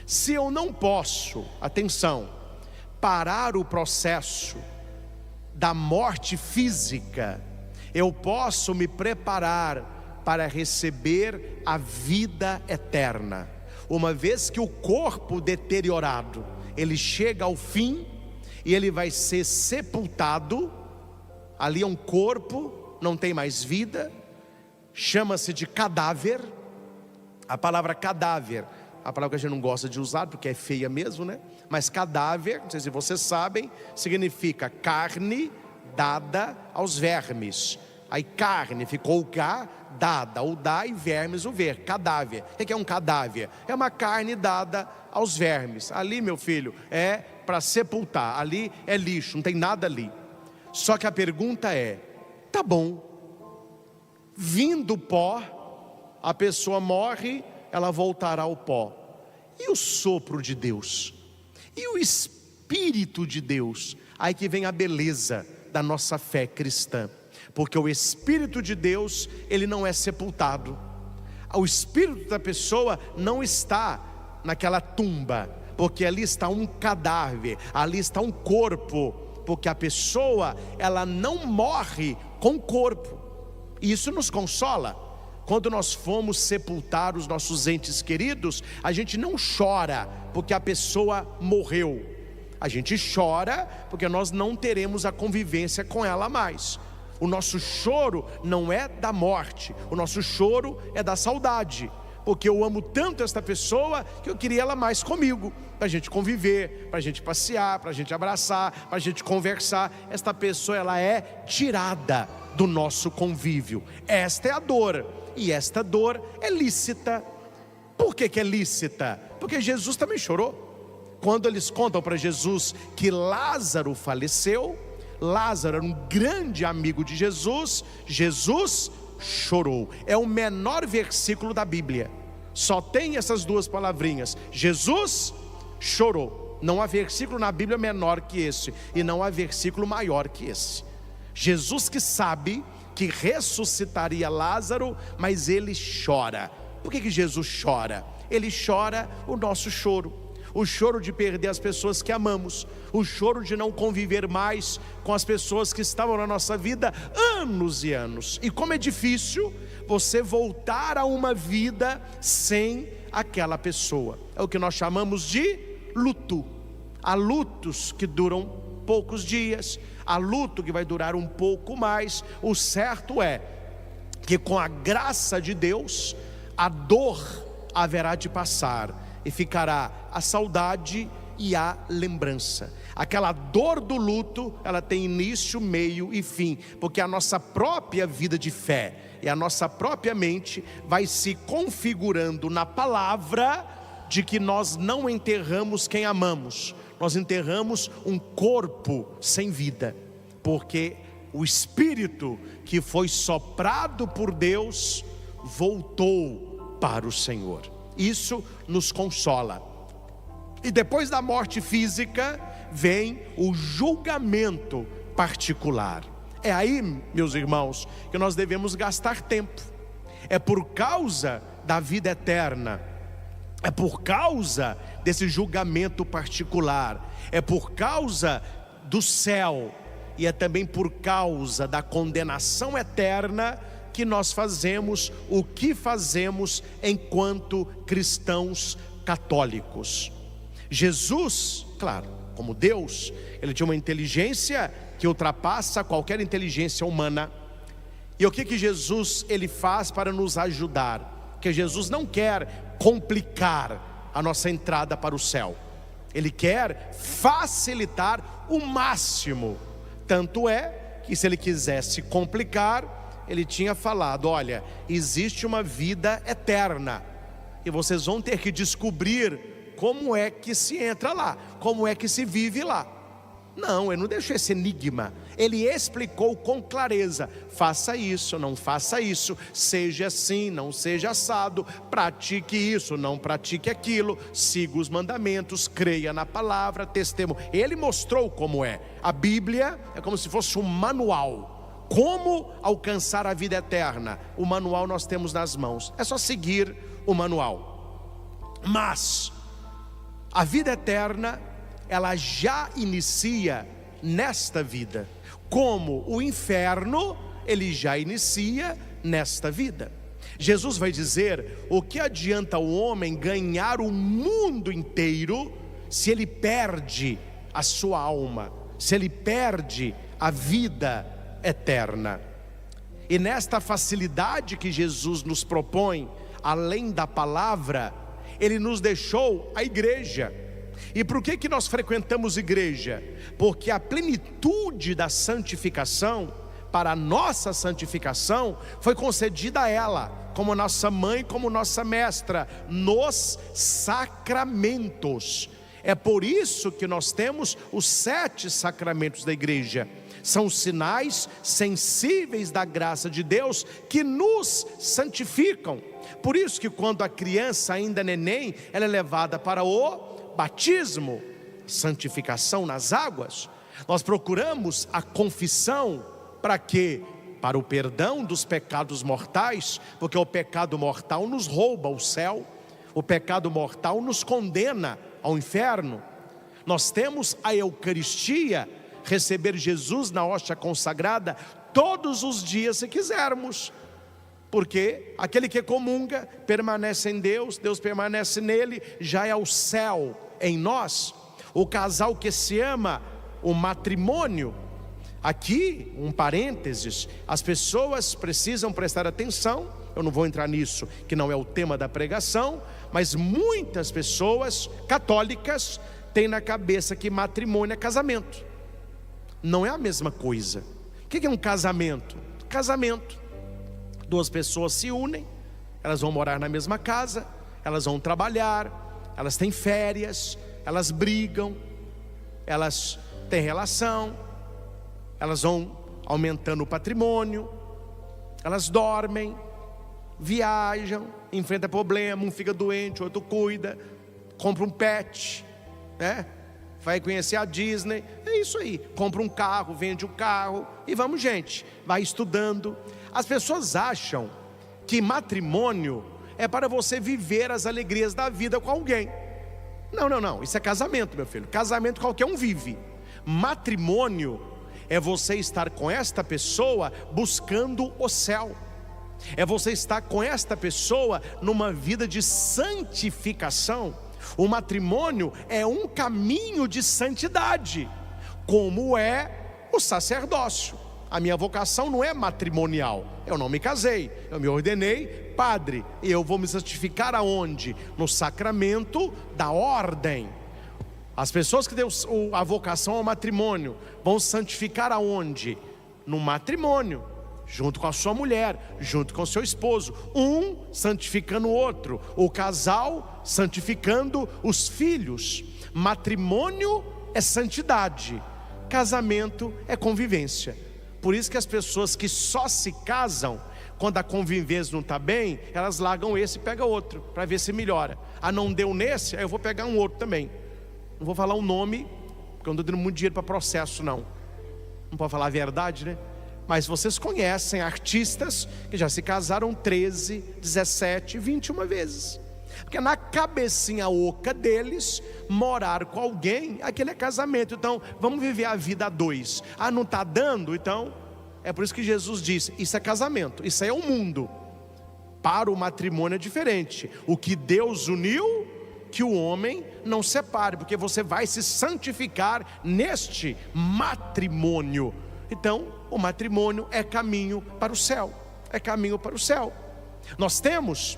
Se eu não posso, atenção, parar o processo da morte física, eu posso me preparar para receber a vida eterna. Uma vez que o corpo deteriorado, ele chega ao fim e ele vai ser sepultado. Ali é um corpo, não tem mais vida, chama-se de cadáver. A palavra cadáver, a palavra que a gente não gosta de usar porque é feia mesmo, né? Mas cadáver, não sei se vocês sabem, significa carne dada aos vermes. Aí carne ficou o cá, dada, o dá, e vermes o ver, cadáver. O que é um cadáver? É uma carne dada aos vermes. Ali, meu filho, é para sepultar, ali é lixo, não tem nada ali. Só que a pergunta é, tá bom, vindo pó, a pessoa morre, ela voltará ao pó. E o sopro de Deus? E o Espírito de Deus? Aí que vem a beleza da nossa fé cristã. Porque o Espírito de Deus, ele não é sepultado. O Espírito da pessoa não está naquela tumba, porque ali está um cadáver, ali está um corpo porque a pessoa, ela não morre com o corpo. E isso nos consola. Quando nós fomos sepultar os nossos entes queridos, a gente não chora porque a pessoa morreu. A gente chora porque nós não teremos a convivência com ela mais. O nosso choro não é da morte, o nosso choro é da saudade. Porque eu amo tanto esta pessoa que eu queria ela mais comigo, para a gente conviver, para a gente passear, para a gente abraçar, para a gente conversar. Esta pessoa, ela é tirada do nosso convívio. Esta é a dor, e esta dor é lícita. Por que é lícita? Porque Jesus também chorou. Quando eles contam para Jesus que Lázaro faleceu, Lázaro era um grande amigo de Jesus, Jesus chorou. É o menor versículo da Bíblia, só tem essas duas palavrinhas: Jesus chorou. Não há versículo na Bíblia menor que esse, e não há versículo maior que esse. Jesus que sabe que ressuscitaria Lázaro, mas ele chora. Por que Jesus chora? Ele chora o nosso choro, o choro de perder as pessoas que amamos, o choro de não conviver mais com as pessoas que estavam na nossa vida anos e anos. E como é difícil você voltar a uma vida sem aquela pessoa. É o que nós chamamos de luto. Há lutos que duram poucos dias, há luto que vai durar um pouco mais. O certo é que, com a graça de Deus, a dor haverá de passar e ficará a saudade e a lembrança. Aquela dor do luto, ela tem início, meio e fim, porque a nossa própria vida de fé e a nossa própria mente vai se configurando na palavra de que nós não enterramos quem amamos, nós enterramos um corpo sem vida, porque o Espírito que foi soprado por Deus voltou para o Senhor. Isso nos consola. E depois da morte física vem o julgamento particular. É aí, meus irmãos, que nós devemos gastar tempo. É por causa da vida eterna, é por causa desse julgamento particular, é por causa do céu, e é também por causa da condenação eterna que nós fazemos o que fazemos enquanto cristãos católicos. Jesus, claro, como Deus, ele tinha uma inteligência que ultrapassa qualquer inteligência humana. E o que Jesus ele faz para nos ajudar? Porque Jesus não quer complicar a nossa entrada para o céu, ele quer facilitar o máximo. Tanto é que, se ele quisesse complicar, ele tinha falado: olha, existe uma vida eterna, e vocês vão ter que descobrir como é que se entra lá, como é que se vive lá. Não, ele não deixou esse enigma, ele explicou com clareza: faça isso, não faça isso, seja assim, não seja assado, pratique isso, não pratique aquilo, siga os mandamentos, creia na palavra, testemunhe. Ele mostrou como é. A Bíblia é como se fosse um manual. Como alcançar a vida eterna? O manual nós temos nas mãos, é só seguir o manual. Mas a vida eterna, ela já inicia nesta vida, como o inferno, ele já inicia nesta vida. Jesus vai dizer: o que adianta o homem ganhar o mundo inteiro se ele perde a sua alma, se ele perde a vida eterna? E nesta facilidade que Jesus nos propõe, além da palavra, ele nos deixou a igreja. E por que nós frequentamos igreja? Porque a plenitude da santificação, para a nossa santificação, foi concedida a ela, como nossa mãe, como nossa mestra, nos sacramentos. É por isso que nós temos os 7 sacramentos da igreja. São sinais sensíveis da graça de Deus que nos santificam. Por isso que, quando a criança ainda é neném, ela é levada para o batismo, santificação nas águas. Nós procuramos a confissão para quê? Para o perdão dos pecados mortais, porque o pecado mortal nos rouba o céu, o pecado mortal nos condena ao inferno. Nós temos a Eucaristia, receber Jesus na hóstia consagrada todos os dias se quisermos. Porque aquele que comunga permanece em Deus, Deus permanece nele, já é o céu em nós. O casal que se ama, o matrimônio. Aqui, um parênteses, as pessoas precisam prestar atenção. Eu não vou entrar nisso, que não é o tema da pregação, mas muitas pessoas católicas têm na cabeça que matrimônio é casamento. Não é a mesma coisa. O que é um casamento? Casamento, duas pessoas se unem, elas vão morar na mesma casa, elas vão trabalhar, elas têm férias, elas brigam, elas têm relação, elas vão aumentando o patrimônio, elas dormem, viajam, enfrentam problema, um fica doente, o outro cuida, compra um pet, né? Vai conhecer a Disney, é isso aí, compra um carro, vende um carro, e vamos gente, vai estudando. As pessoas acham que matrimônio é para você viver as alegrias da vida com alguém. Não, isso é casamento, meu filho. Casamento qualquer um vive. Matrimônio é você estar com esta pessoa buscando o céu. É você estar com esta pessoa numa vida de santificação. O matrimônio é um caminho de santidade, como é o sacerdócio. A minha vocação não é matrimonial. Eu não me casei, eu me ordenei padre, e eu vou me santificar aonde? No sacramento da ordem. As pessoas que têm a vocação ao matrimônio vão santificar aonde? No matrimônio, junto com a sua mulher, junto com o seu esposo, um santificando o outro, o casal santificando os filhos. Matrimônio é santidade, casamento é convivência. Por isso que as pessoas que só se casam, quando a convivência não está bem, elas largam esse e pegam outro, para ver se melhora. Ah, não deu nesse, aí eu vou pegar um outro também. Não vou falar um nome, porque eu não estou dando muito dinheiro para processo não pode falar a verdade, né? Mas vocês conhecem artistas que já se casaram 13, 17, 21 vezes. Porque na cabecinha oca deles, morar com alguém, aquele é casamento. Então, vamos viver a vida a dois. Ah, não está dando? Então, é por isso que Jesus disse, isso é casamento, isso aí é um mundo. Para o matrimônio é diferente. O que Deus uniu, que o homem não separe, porque você vai se santificar neste matrimônio. Então, o matrimônio é caminho para o céu. É caminho para o céu. Nós temos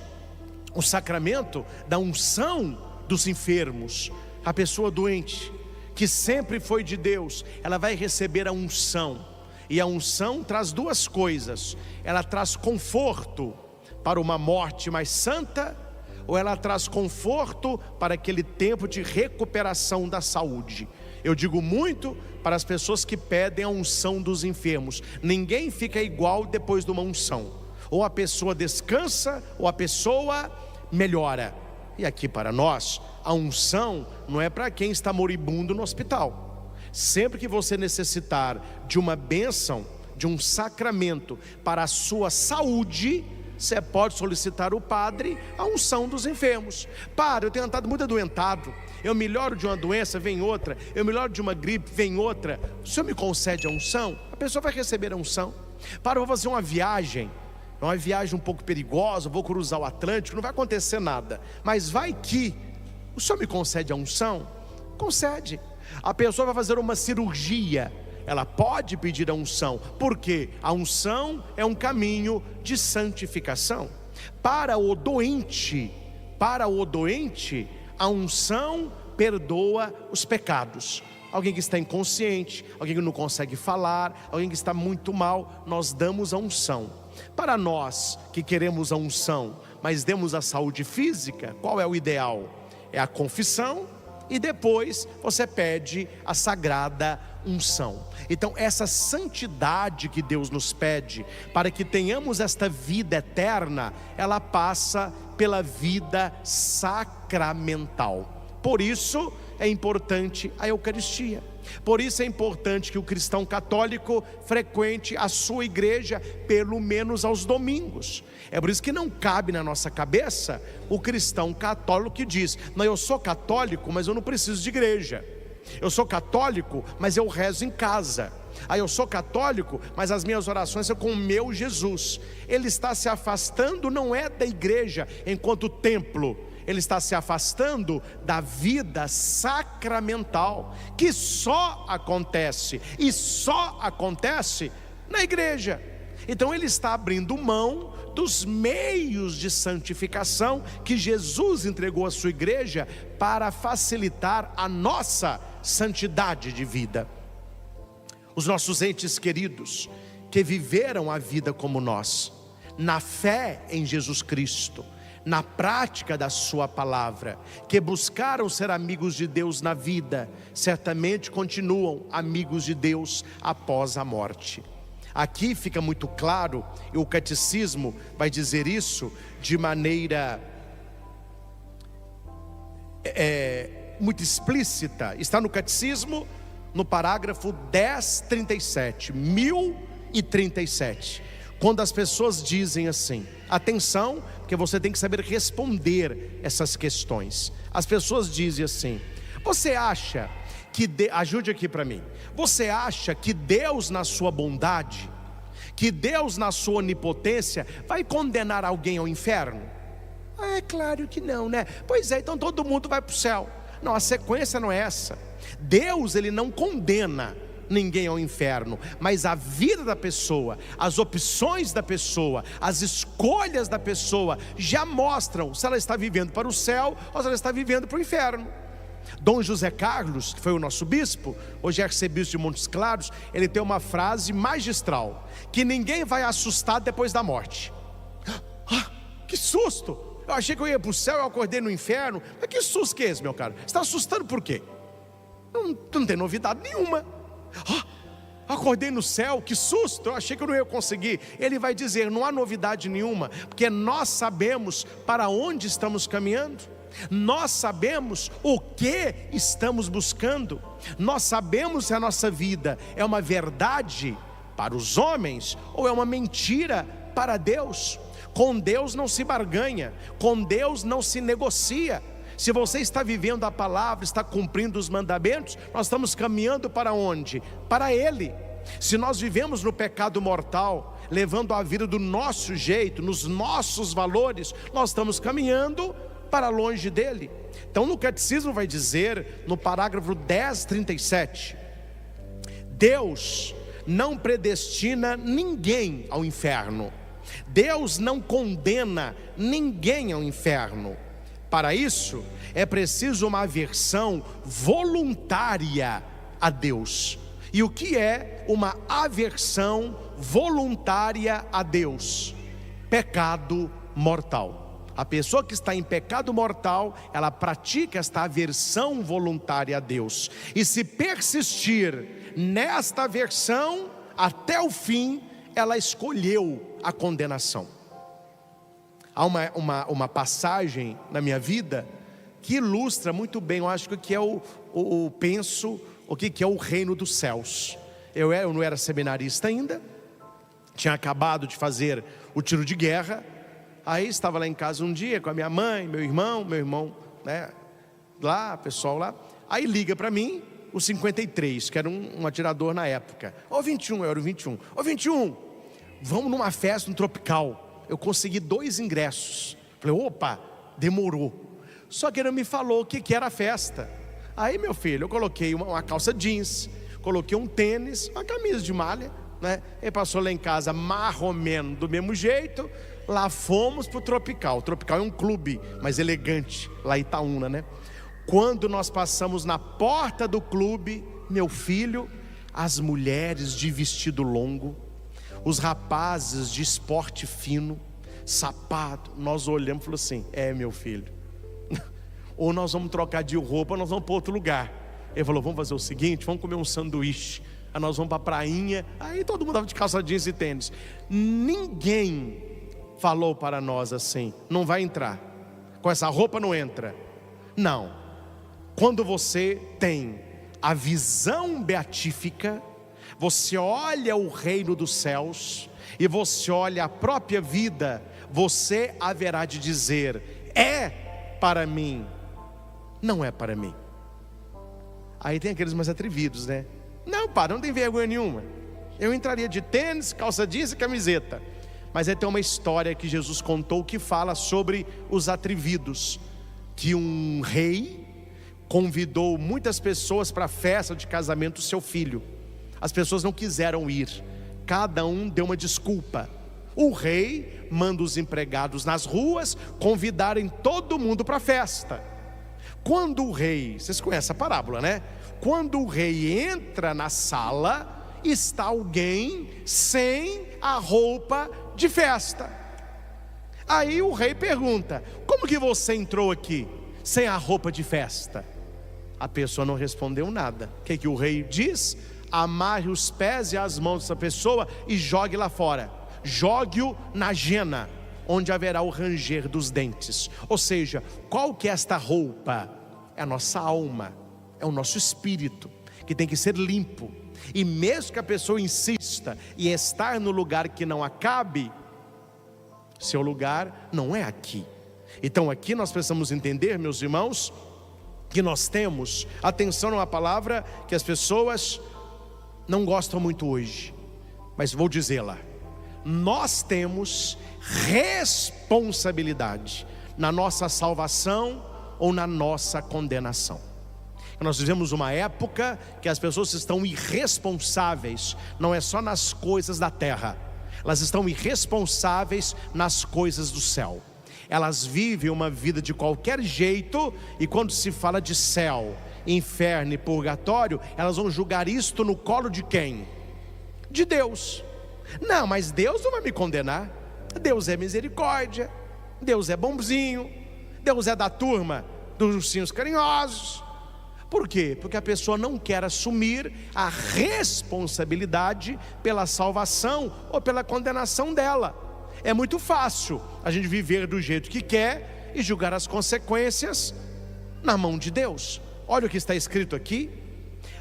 o sacramento da unção dos enfermos. A pessoa doente, que sempre foi de Deus, ela vai receber a unção. E a unção traz duas coisas. Ela traz conforto para uma morte mais santa, ou ela traz conforto para aquele tempo de recuperação da saúde. Eu digo muito para as pessoas que pedem a unção dos enfermos. Ninguém fica igual depois de uma unção. Ou a pessoa descansa, ou a pessoa melhora. E aqui para nós, a unção não é para quem está moribundo no hospital. Sempre que você necessitar de uma bênção, de um sacramento para a sua saúde, você pode solicitar o padre a unção dos enfermos. Padre, eu tenho estado muito adoentado, eu melhoro de uma doença, vem outra, eu melhoro de uma gripe, vem outra, o senhor me concede a unção? A pessoa vai receber a unção. Padre, eu vou fazer uma viagem, é uma viagem um pouco perigosa, vou cruzar o Atlântico, não vai acontecer nada, mas vai que o senhor me concede a unção? Concede. A pessoa vai fazer uma cirurgia, ela pode pedir a unção, porque a unção é um caminho de santificação. Para o doente, a unção perdoa os pecados. Alguém que está inconsciente, alguém que não consegue falar, alguém que está muito mal, nós damos a unção. Para nós que queremos a unção, mas demos a saúde física, qual é o ideal? É a confissão e depois você pede a sagrada unção. Então essa santidade que Deus nos pede para que tenhamos esta vida eterna, ela passa pela vida sacramental. Por isso é importante a Eucaristia. Por isso é importante que o cristão católico frequente a sua igreja pelo menos aos domingos. É por isso que não cabe na nossa cabeça o cristão católico que diz: não, eu sou católico, mas eu não preciso de igreja. Eu sou católico, mas eu rezo em casa. Eu sou católico, mas as minhas orações são com o meu Jesus. Ele está se afastando, não é da igreja enquanto templo, ele está se afastando da vida sacramental, que só acontece, e só acontece na igreja. Então ele está abrindo mão dos meios de santificação que Jesus entregou à sua igreja para facilitar a nossa santidade de vida. Os nossos entes queridos, que viveram a vida como nós, na fé em Jesus Cristo, na prática da sua palavra, que buscaram ser amigos de Deus na vida, certamente continuam amigos de Deus após a morte. Aqui fica muito claro, e o catecismo vai dizer isso de maneira muito explícita. Está no catecismo, no parágrafo 1037, 1037. Quando as pessoas dizem assim, atenção, porque você tem que saber responder essas questões. As pessoas dizem assim: você acha que, ajude aqui para mim, você acha que Deus na sua bondade, que Deus na sua onipotência vai condenar alguém ao inferno? É claro que não, né? Pois é, então todo mundo vai para o céu. Não, a sequência não é essa. Deus, ele não condena ninguém ao inferno, mas a vida da pessoa, as opções da pessoa, as escolhas da pessoa já mostram se ela está vivendo para o céu ou se ela está vivendo para o inferno. Dom José Carlos, que foi o nosso bispo, hoje é arcebispo de Montes Claros, ele tem uma frase magistral: que ninguém vai assustar depois da morte. Que susto! Eu achei que eu ia para o céu, eu acordei no inferno. Mas que susto que é esse, meu caro? Você está assustando por quê? Não tem novidade nenhuma. Acordei no céu, que susto, eu achei que eu não ia conseguir. Ele vai dizer, não há novidade nenhuma, porque nós sabemos para onde estamos caminhando, nós sabemos o que estamos buscando, nós sabemos se a nossa vida é uma verdade para os homens ou é uma mentira para Deus. Com Deus não se barganha, com Deus não se negocia. Se você está vivendo a palavra, está cumprindo os mandamentos, nós estamos caminhando para onde? Para Ele. Se nós vivemos no pecado mortal, levando a vida do nosso jeito, nos nossos valores, nós estamos caminhando para longe dEle. Então no catecismo vai dizer, no parágrafo 1037, Deus não predestina ninguém ao inferno. Deus não condena ninguém ao inferno. Para isso, é preciso uma aversão voluntária a Deus. E o que é uma aversão voluntária a Deus? Pecado mortal. A pessoa que está em pecado mortal, ela pratica esta aversão voluntária a Deus. E se persistir nesta aversão até o fim, ela escolheu a condenação. Há uma passagem na minha vida que ilustra muito bem, eu acho que é o que é o reino dos céus. Eu não era seminarista ainda, tinha acabado de fazer o tiro de guerra. Aí estava lá em casa um dia com a minha mãe, meu irmão, né, lá, pessoal lá. Aí liga para mim o 53, que era um atirador na época. Ô 21, eu era o 21. Ô 21, vamos numa festa no Tropical. Eu consegui 2 ingressos. Falei, opa, demorou. Só que ele me falou o que era a festa. Aí, meu filho, eu coloquei uma calça jeans, coloquei um tênis, uma camisa de malha, né? Ele passou lá em casa marromeno do mesmo jeito. Lá fomos pro Tropical. O Tropical é um clube mais elegante, lá em Itaúna, né? Quando nós passamos na porta do clube, meu filho, as mulheres de vestido longo, os rapazes de esporte fino, sapato, nós olhamos e falamos assim, meu filho, ou nós vamos trocar de roupa ou nós vamos para outro lugar. Ele falou, vamos fazer o seguinte, vamos comer um sanduíche. Aí nós vamos para a prainha. Aí todo mundo estava de calça jeans e tênis. Ninguém falou para nós assim, não vai entrar, com essa roupa não entra. Não, quando você tem a visão beatífica, você olha o reino dos céus e você olha a própria vida, você haverá de dizer, é para mim, não é para mim. Aí tem aqueles mais atrevidos, né? Não, padre, não tem vergonha nenhuma. Eu entraria de tênis, calça jeans e camiseta. Mas aí tem uma história que Jesus contou que fala sobre os atrevidos. Que um rei convidou muitas pessoas para a festa de casamento do seu filho. As pessoas não quiseram ir. Cada um deu uma desculpa. O rei manda os empregados nas ruas convidarem todo mundo para a festa. Quando o rei, vocês conhecem a parábola, né? Quando o rei entra na sala, está alguém sem a roupa de festa. Aí o rei pergunta: como que você entrou aqui sem a roupa de festa? A pessoa não respondeu nada. O que o rei diz? Amarre os pés e as mãos dessa pessoa e jogue lá fora. Jogue-o na jena, onde haverá o ranger dos dentes. Ou seja, qual que é esta roupa? É a nossa alma, é o nosso espírito, que tem que ser limpo. E mesmo que a pessoa insista em estar no lugar que não a cabe, seu lugar não é aqui. Então aqui nós precisamos entender, meus irmãos, que nós temos, atenção, numa palavra que as pessoas não gostam muito hoje, mas vou dizê-la: nós temos responsabilidade na nossa salvação ou na nossa condenação. Nós vivemos uma época que as pessoas estão irresponsáveis, não é só nas coisas da terra, elas estão irresponsáveis nas coisas do céu. Elas vivem uma vida de qualquer jeito, e quando se fala de céu, inferno e purgatório, elas vão julgar isto no colo de quem? De Deus. Não, mas Deus não vai me condenar. Deus é misericórdia, Deus é bonzinho, Deus é da turma dos ursinhos carinhosos. Por quê? Porque a pessoa não quer assumir a responsabilidade pela salvação ou pela condenação dela. É muito fácil a gente viver do jeito que quer e julgar as consequências na mão de Deus. Olha o que está escrito aqui.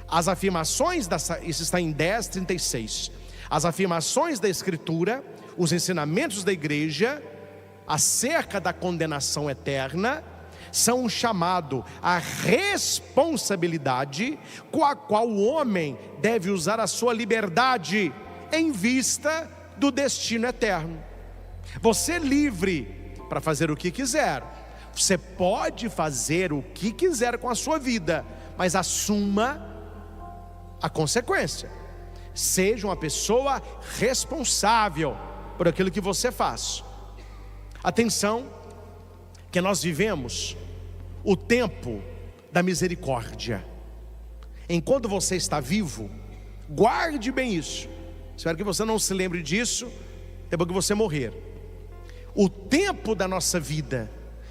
As afirmações, isso está em 10:36. As afirmações da Escritura, os ensinamentos da igreja acerca da condenação eterna, são um chamado à responsabilidade com a qual o homem deve usar a sua liberdade em vista do destino eterno. Você é livre para fazer o que quiser. Você pode fazer o que quiser com a sua vida, mas assuma a consequência. Seja uma pessoa responsável por aquilo que você faz. Atenção, que nós vivemos o tempo da misericórdia. Enquanto você está vivo, guarde bem isso. Espero que você não se lembre disso depois que você morrer. O tempo da nossa vida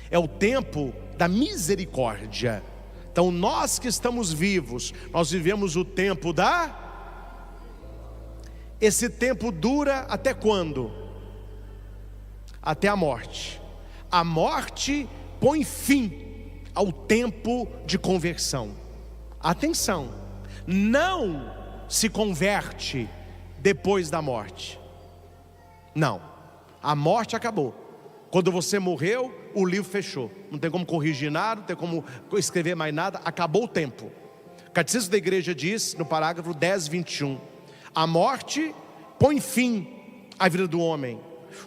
é o tempo da misericórdia. Então nós que estamos vivos, nós vivemos o tempo Esse tempo dura até quando? Até a morte. A morte põe fim ao tempo de conversão. Atenção, não se converte depois da morte. Não, a morte acabou. Quando você morreu, o livro fechou. Não tem como corrigir nada, não tem como escrever mais nada. Acabou o tempo. O Catecismo da Igreja diz, no parágrafo 10:21, a morte põe fim à vida do homem,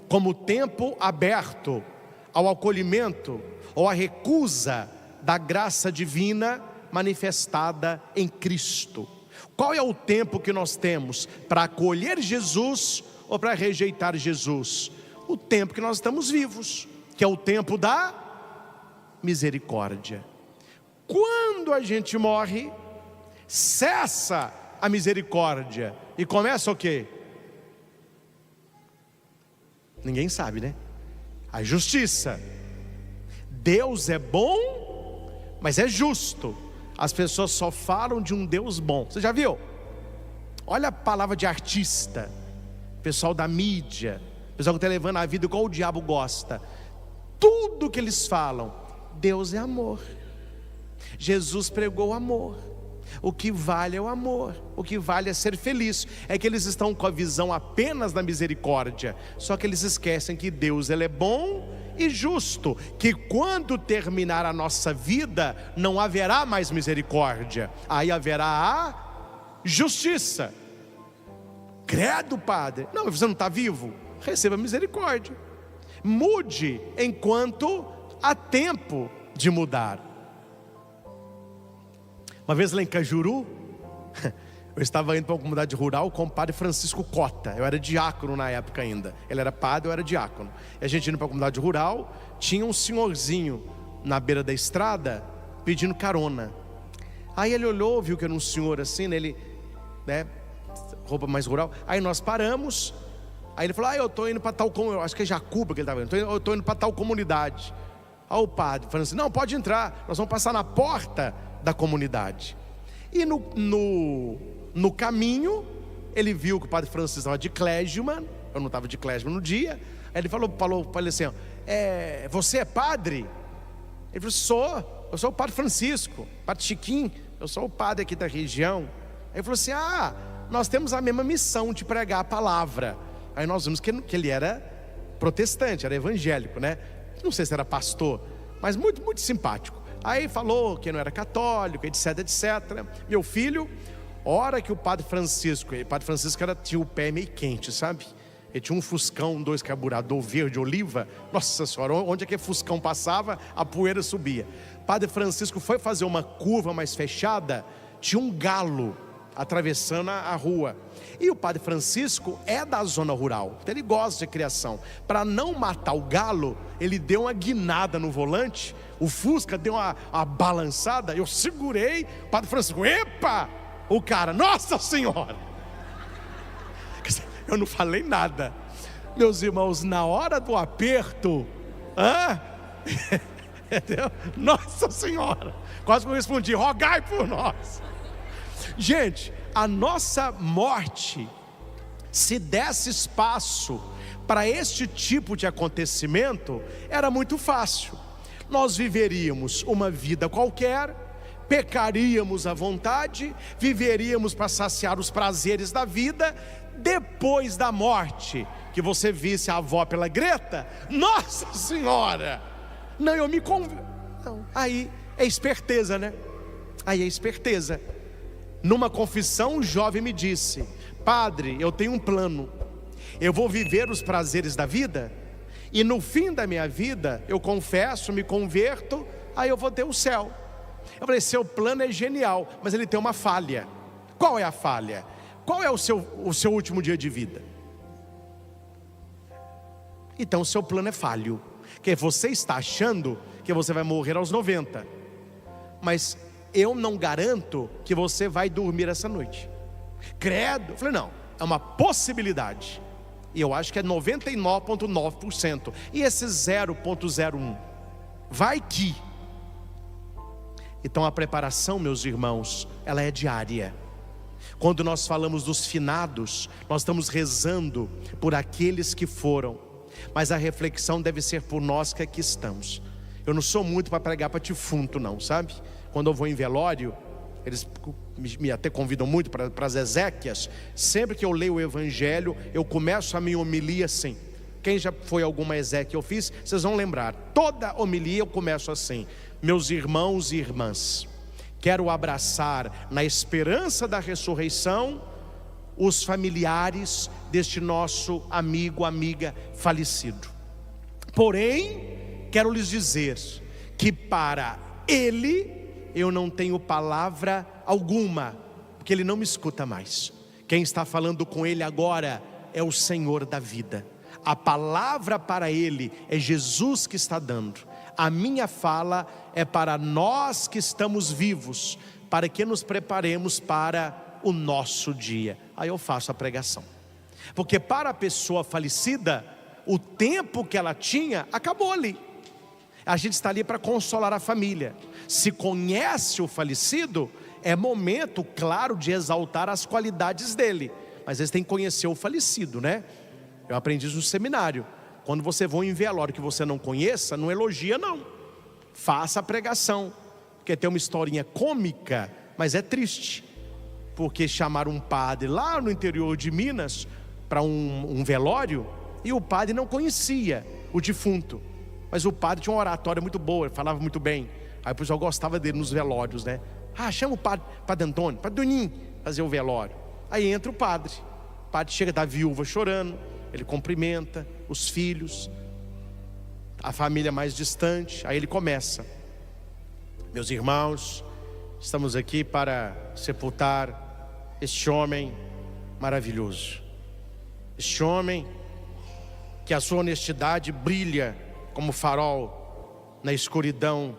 como tempo aberto ao acolhimento ou à recusa da graça divina manifestada em Cristo. Qual é o tempo que nós temos para acolher Jesus ou para rejeitar Jesus? O tempo que nós estamos vivos, que é o tempo da misericórdia. Quando a gente morre, cessa a misericórdia e começa o quê? Ninguém sabe, né? A justiça. Deus é bom, mas é justo. As pessoas só falam de um Deus bom. Você já viu? Olha a palavra de artista, pessoal da mídia, pessoal que está levando a vida igual o diabo gosta. Tudo que eles falam, Deus é amor. Jesus pregou amor. O que vale é o amor, o que vale é ser feliz. É que eles estão com a visão apenas da misericórdia, só que eles esquecem que Deus, Ele é bom e justo, que quando terminar a nossa vida, não haverá mais misericórdia, aí haverá a justiça. Credo, padre, não, você não está vivo? Receba misericórdia, mude enquanto há tempo de mudar. Uma vez lá em Cajuru, eu estava indo para uma comunidade rural com o padre Francisco Cota. Eu era diácono na época ainda. Ele era padre, eu era diácono. E a gente indo para a comunidade rural, tinha um senhorzinho na beira da estrada pedindo carona. Aí ele olhou, viu que era um senhor assim, ele, né, roupa mais rural. Aí nós paramos. Aí ele falou: eu estou indo para tal comunidade. Acho que é Jacuba que ele estava indo. Eu estou indo para tal comunidade. Aí o padre falando assim: não, pode entrar, nós vamos passar na porta da comunidade. E no caminho, ele viu que o padre Francisco estava de clergyman. Eu não estava de clergyman no dia. Aí ele falou para ele assim: você é padre? Ele falou: eu sou o padre Francisco, padre Chiquinho, eu sou o padre aqui da região. Aí ele falou assim: nós temos a mesma missão de pregar a palavra. Aí nós vimos que ele era protestante, era evangélico, né? Não sei se era pastor, mas muito, muito simpático. Aí falou que não era católico, etc, etc. Meu filho, hora que o padre Francisco tinha o pé meio quente, sabe? Ele tinha um Fuscão, 2 carburador verde oliva. Nossa senhora, onde aquele Fuscão passava, a poeira subia. Padre Francisco foi fazer uma curva mais fechada, tinha um galo atravessando a rua. E o padre Francisco é da zona rural, então ele gosta de criação. Para não matar o galo, ele deu uma guinada no volante. O Fusca deu uma balançada. Eu segurei, o padre Francisco, epa! O cara, nossa senhora! Eu não falei nada. Meus irmãos, na hora do aperto, entendeu? Nossa senhora! Quase que eu respondi: rogai por nós. Gente, a nossa morte, se desse espaço para este tipo de acontecimento, era muito fácil. Nós viveríamos uma vida qualquer, pecaríamos à vontade, viveríamos para saciar os prazeres da vida. Depois da morte, que você visse a avó pela Greta, nossa senhora, não, eu me convido. Aí é esperteza, né? Aí é esperteza. Numa confissão, um jovem me disse: padre, eu tenho um plano, eu vou viver os prazeres da vida, e no fim da minha vida, eu confesso, me converto, aí eu vou ter o céu. Eu falei: seu plano é genial, mas ele tem uma falha. Qual é a falha? Qual é o seu último dia de vida? Então o seu plano é falho, porque você está achando que você vai morrer aos 90, mas eu não garanto que você vai dormir essa noite. Credo. Eu falei: não, é uma possibilidade, e eu acho que é 99,9%, e esse 0,01 vai que. Então a preparação, meus irmãos, ela é diária. Quando nós falamos dos finados, nós estamos rezando por aqueles que foram, mas a reflexão deve ser por nós que aqui estamos. Eu não sou muito para pregar para defunto não, sabe? Quando eu vou em velório, eles me até convidam muito para as exéquias. Sempre que eu leio o evangelho, eu começo a minha homilia assim. Quem já foi alguma exéquia eu fiz, vocês vão lembrar. Toda homilia eu começo assim: meus irmãos e irmãs, quero abraçar, na esperança da ressurreição, os familiares deste nosso amigo, amiga falecido. Porém, quero lhes dizer que para ele eu não tenho palavra alguma, porque ele não me escuta mais. Quem está falando com ele agora é o Senhor da vida. A palavra para ele é Jesus que está dando. A minha fala é para nós que estamos vivos, para que nos preparemos para o nosso dia. Aí eu faço a pregação, porque para a pessoa falecida, o tempo que ela tinha acabou ali. A gente está ali para consolar a família. Se conhece o falecido, é momento, claro, de exaltar as qualidades dele, mas eles têm que conhecer o falecido, né? Eu aprendi isso no seminário. Quando você vai em velório que você não conheça, não elogia não. Faça a pregação, porque tem uma historinha cômica mas é triste, porque chamaram um padre lá no interior de Minas para um velório, e o padre não conhecia o defunto, mas o padre tinha uma oratória muito boa, ele falava muito bem. Aí o pessoal gostava dele nos velórios, né? Chama o padre Antônio, padre Doninho, fazer o velório. Aí entra o padre chega da viúva chorando, ele cumprimenta os filhos, a família mais distante. Aí ele começa: meus irmãos, estamos aqui para sepultar este homem maravilhoso, este homem que a sua honestidade brilha como farol na escuridão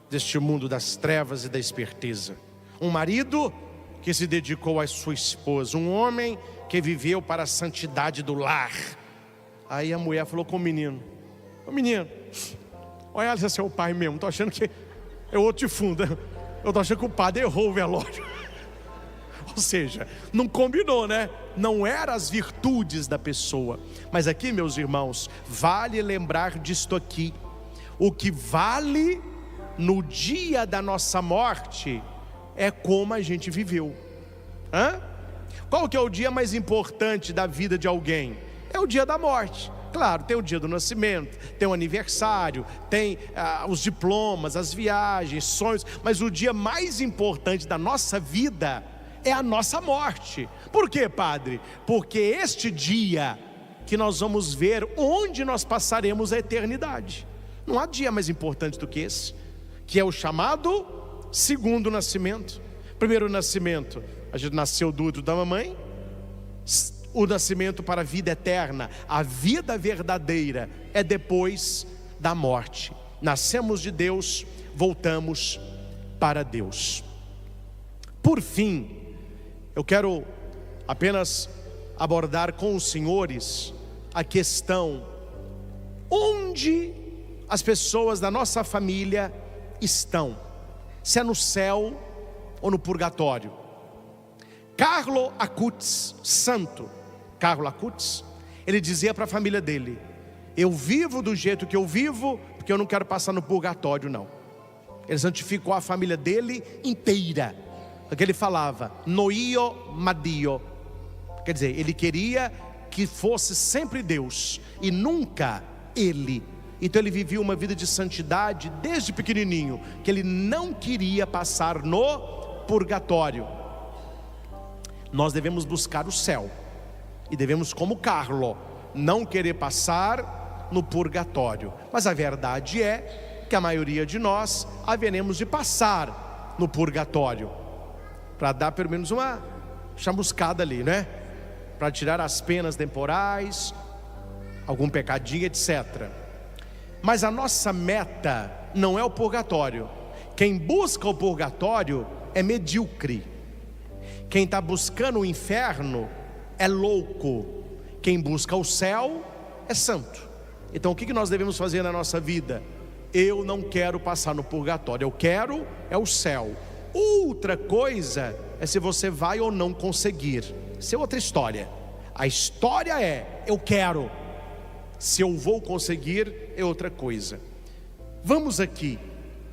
deste mundo das trevas e da esperteza. Um marido que se dedicou à sua esposa, um homem que viveu para a santidade do lar. Aí a mulher falou com o menino: ô menino, olha, esse é seu pai mesmo, tô achando que é outro defunto, eu tô achando que o padre errou o velório. Ou seja, não combinou, né? Não eram as virtudes da pessoa. Mas aqui, meus irmãos, vale lembrar disto aqui: o que vale no dia da nossa morte é como a gente viveu. Qual que é o dia mais importante da vida de alguém? É o dia da morte. Claro, tem o dia do nascimento, tem o aniversário, tem os diplomas, as viagens, sonhos, mas o dia mais importante da nossa vida é a nossa morte. Por quê, padre? Porque este dia que nós vamos ver onde nós passaremos a eternidade. Não há dia mais importante do que esse, que é o chamado segundo nascimento. Primeiro nascimento, a gente nasceu do útero da mamãe. O nascimento para a vida eterna, a vida verdadeira, é depois da morte. Nascemos de Deus, voltamos para Deus. Por fim, eu quero apenas abordar com os senhores a questão: onde as pessoas da nossa família estão? Se é no céu ou no purgatório? Carlo Acutis, santo Carlo Acutis, ele dizia para a família dele: eu vivo do jeito que eu vivo, porque eu não quero passar no purgatório, não. Ele santificou a família dele inteira, porque ele falava noio madio, quer dizer, ele queria que fosse sempre Deus e nunca ele. Então ele vivia uma vida de santidade desde pequenininho, que ele não queria passar no purgatório. Nós devemos buscar o céu e devemos, como Carlo, não querer passar no purgatório. Mas a verdade é que a maioria de nós haveremos de passar no purgatório, para dar pelo menos uma chamuscada ali, né? Para tirar as penas temporais, algum pecadinho, etc. Mas a nossa meta não é o purgatório. Quem busca o purgatório é medíocre. Quem está buscando o inferno é louco. Quem busca o céu é santo. Então o que nós devemos fazer na nossa vida? Eu não quero passar no purgatório, eu quero é o céu. Outra coisa é se você vai ou não conseguir. Isso é outra história. A história é: eu quero. Se eu vou conseguir é outra coisa. Vamos aqui,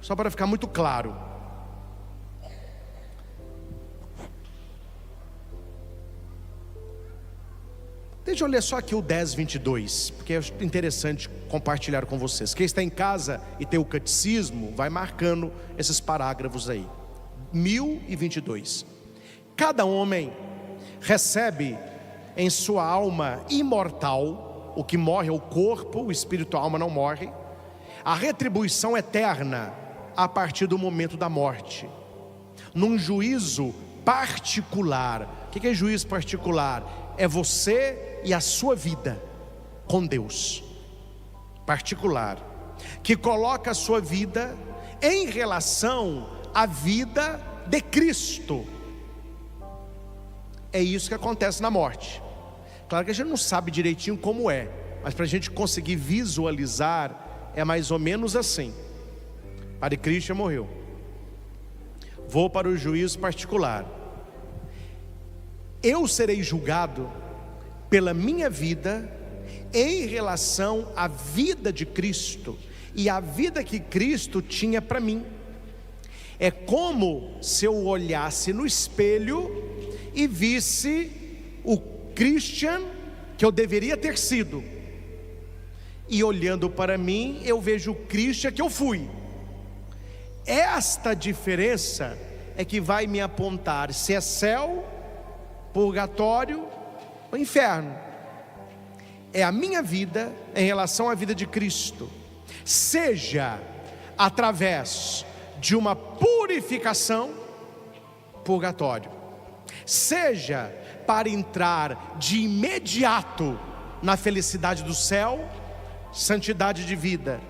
só para ficar muito claro. Deixa eu ler só aqui o 10:22, porque é interessante compartilhar com vocês. Quem está em casa e tem o catecismo, vai marcando esses parágrafos aí. 1022. Cada homem recebe em sua alma imortal, o que morre é o corpo, o espírito, a alma não morre, a retribuição eterna a partir do momento da morte, num juízo particular. O que é juízo particular? É você e a sua vida com Deus, particular, que coloca a sua vida em relação à vida de Cristo. É isso que acontece na morte. Claro que a gente não sabe direitinho como é, mas para a gente conseguir visualizar, é mais ou menos assim. Padre Christian morreu, vou para o juízo particular. Eu serei julgado pela minha vida em relação à vida de Cristo e a vida que Cristo tinha para mim. É como se eu olhasse no espelho e visse o Christian que eu deveria ter sido, e olhando para mim eu vejo o Christian que eu fui. Esta diferença é que vai me apontar se é céu, purgatório ou inferno. É a minha vida em relação à vida de Cristo, seja através de uma purificação, purgatório, seja para entrar de imediato na felicidade do céu, santidade de vida,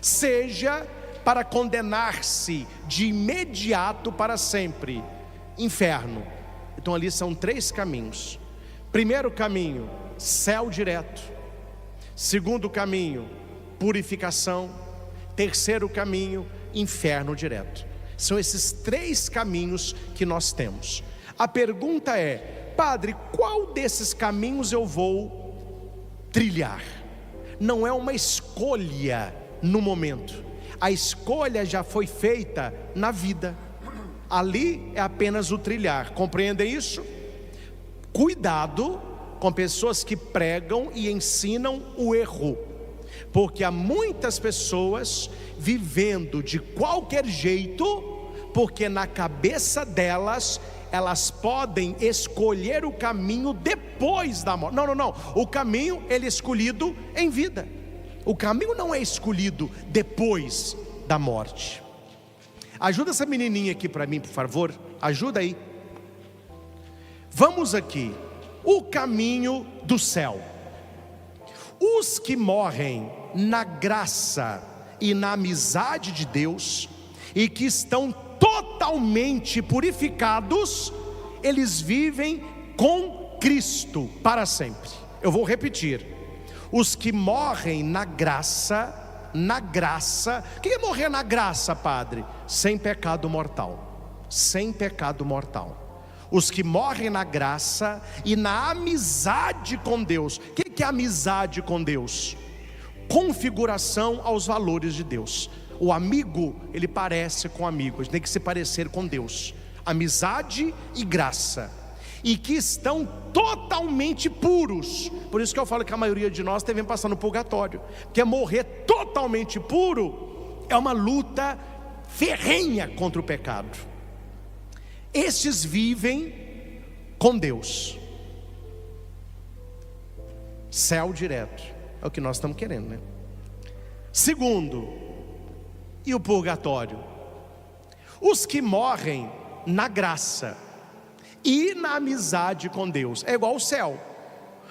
seja para condenar-se de imediato para sempre, inferno. Então ali são 3 caminhos. Primeiro caminho, céu direto. Segundo caminho, purificação. Terceiro caminho, inferno direto. São esses 3 caminhos que nós temos. A pergunta é: padre, qual desses caminhos eu vou trilhar? Não é uma escolha no momento, a escolha já foi feita na vida. Ali é apenas o trilhar. Compreendem isso? Cuidado com pessoas que pregam e ensinam o erro, porque há muitas pessoas vivendo de qualquer jeito, porque na cabeça delas elas podem escolher o caminho depois da morte. Não, o caminho ele é escolhido em vida. O caminho não é escolhido depois da morte. Ajuda essa menininha aqui para mim, por favor. Ajuda aí. Vamos aqui. O caminho do céu. Os que morrem na graça e na amizade de Deus, e que estão totalmente purificados, eles vivem com Cristo para sempre. Eu vou repetir. Os que morrem na graça, o que é morrer na graça, padre? Sem pecado mortal, sem pecado mortal. Os que morrem na graça e na amizade com Deus. O que é amizade com Deus? Configuração aos valores de Deus. O amigo, ele parece com amigo, a gente tem que se parecer com Deus. Amizade e graça, e que estão totalmente puros. Por isso que eu falo que a maioria de nós devem passar no purgatório, porque morrer totalmente puro é uma luta ferrenha contra o pecado. Estes vivem com Deus, céu direto, é o que nós estamos querendo, né? Segundo, e o purgatório? Os que morrem na graça e na amizade com Deus. É igual ao céu.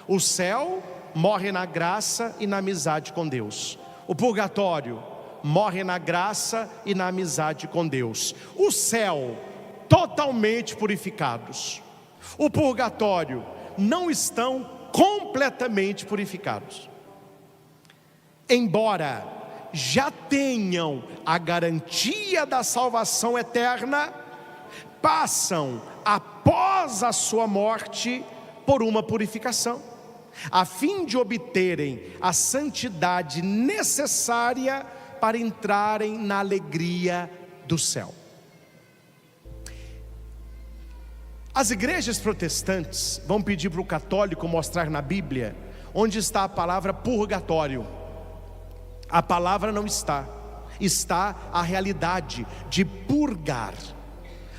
O céu morre na graça e na amizade com Deus. O purgatório morre na graça e na amizade com Deus. O céu, totalmente purificados. O purgatório, não estão completamente purificados. Embora já tenham a garantia da salvação eterna, passam após a sua morte por uma purificação, a fim de obterem a santidade necessária para entrarem na alegria do céu. As igrejas protestantes vão pedir para o católico mostrar na Bíblia onde está a palavra purgatório. A palavra não está, está a realidade de purgar.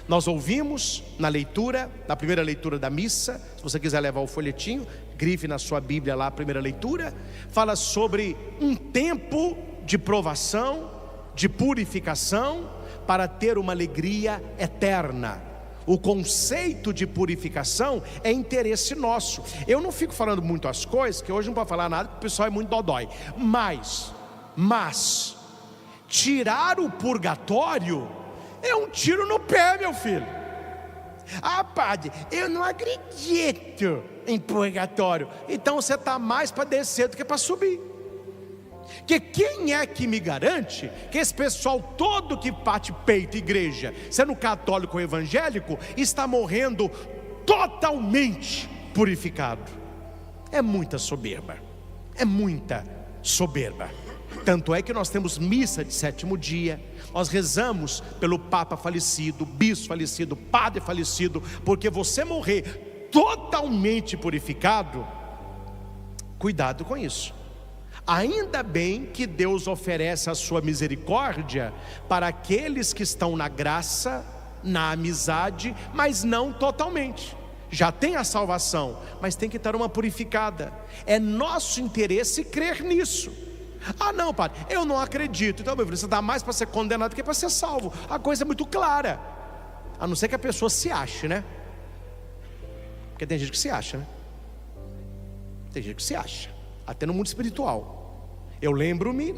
Nós ouvimos na leitura, na primeira leitura da missa, se você quiser levar o folhetinho, grife na sua Bíblia lá a primeira leitura, fala sobre um tempo de provação, de purificação, para ter uma alegria eterna. O conceito de purificação é interesse nosso. Eu não fico falando muito as coisas, que hoje não pode falar nada, porque o pessoal é muito dodói. Mas tirar o purgatório é um tiro no pé, meu filho. Ah, padre, eu não acredito em purgatório. Então você está mais para descer do que para subir. Porque quem é que me garante que esse pessoal todo que bate peito, igreja, sendo católico ou evangélico, está morrendo totalmente purificado? É muita soberba, é muita soberba. Tanto é que nós temos missa de sétimo dia, nós rezamos pelo Papa falecido, bispo falecido, padre falecido, porque você morrer totalmente purificado, cuidado com isso. Ainda bem que Deus oferece a sua misericórdia para aqueles que estão na graça, na amizade, mas não totalmente. Já tem a salvação, mas tem que estar uma purificada. É nosso interesse crer nisso. Ah não, padre, eu não acredito. Então, meu filho, você dá mais para ser condenado do que para ser salvo. A coisa é muito clara. A não ser que a pessoa se ache, né? Porque tem gente que se acha, né? Tem gente que se acha, até no mundo espiritual. Eu lembro-me,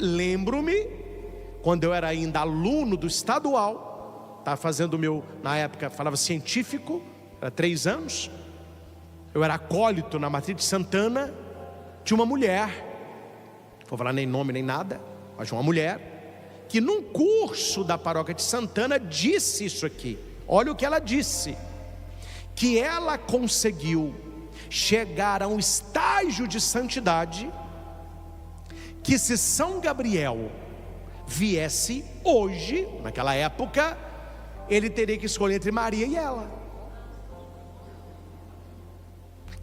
quando eu era ainda aluno do estadual, estava fazendo o meu, na época falava científico, era 3 anos. Eu era acólito na Matriz de Santana. Tinha uma mulher, não vou falar nem nome nem nada, mas uma mulher que num curso da paróquia de Santana disse isso aqui. Olha o que ela disse: que ela conseguiu chegar a um estágio de santidade, que se São Gabriel viesse hoje, naquela época, ele teria que escolher entre Maria e ela.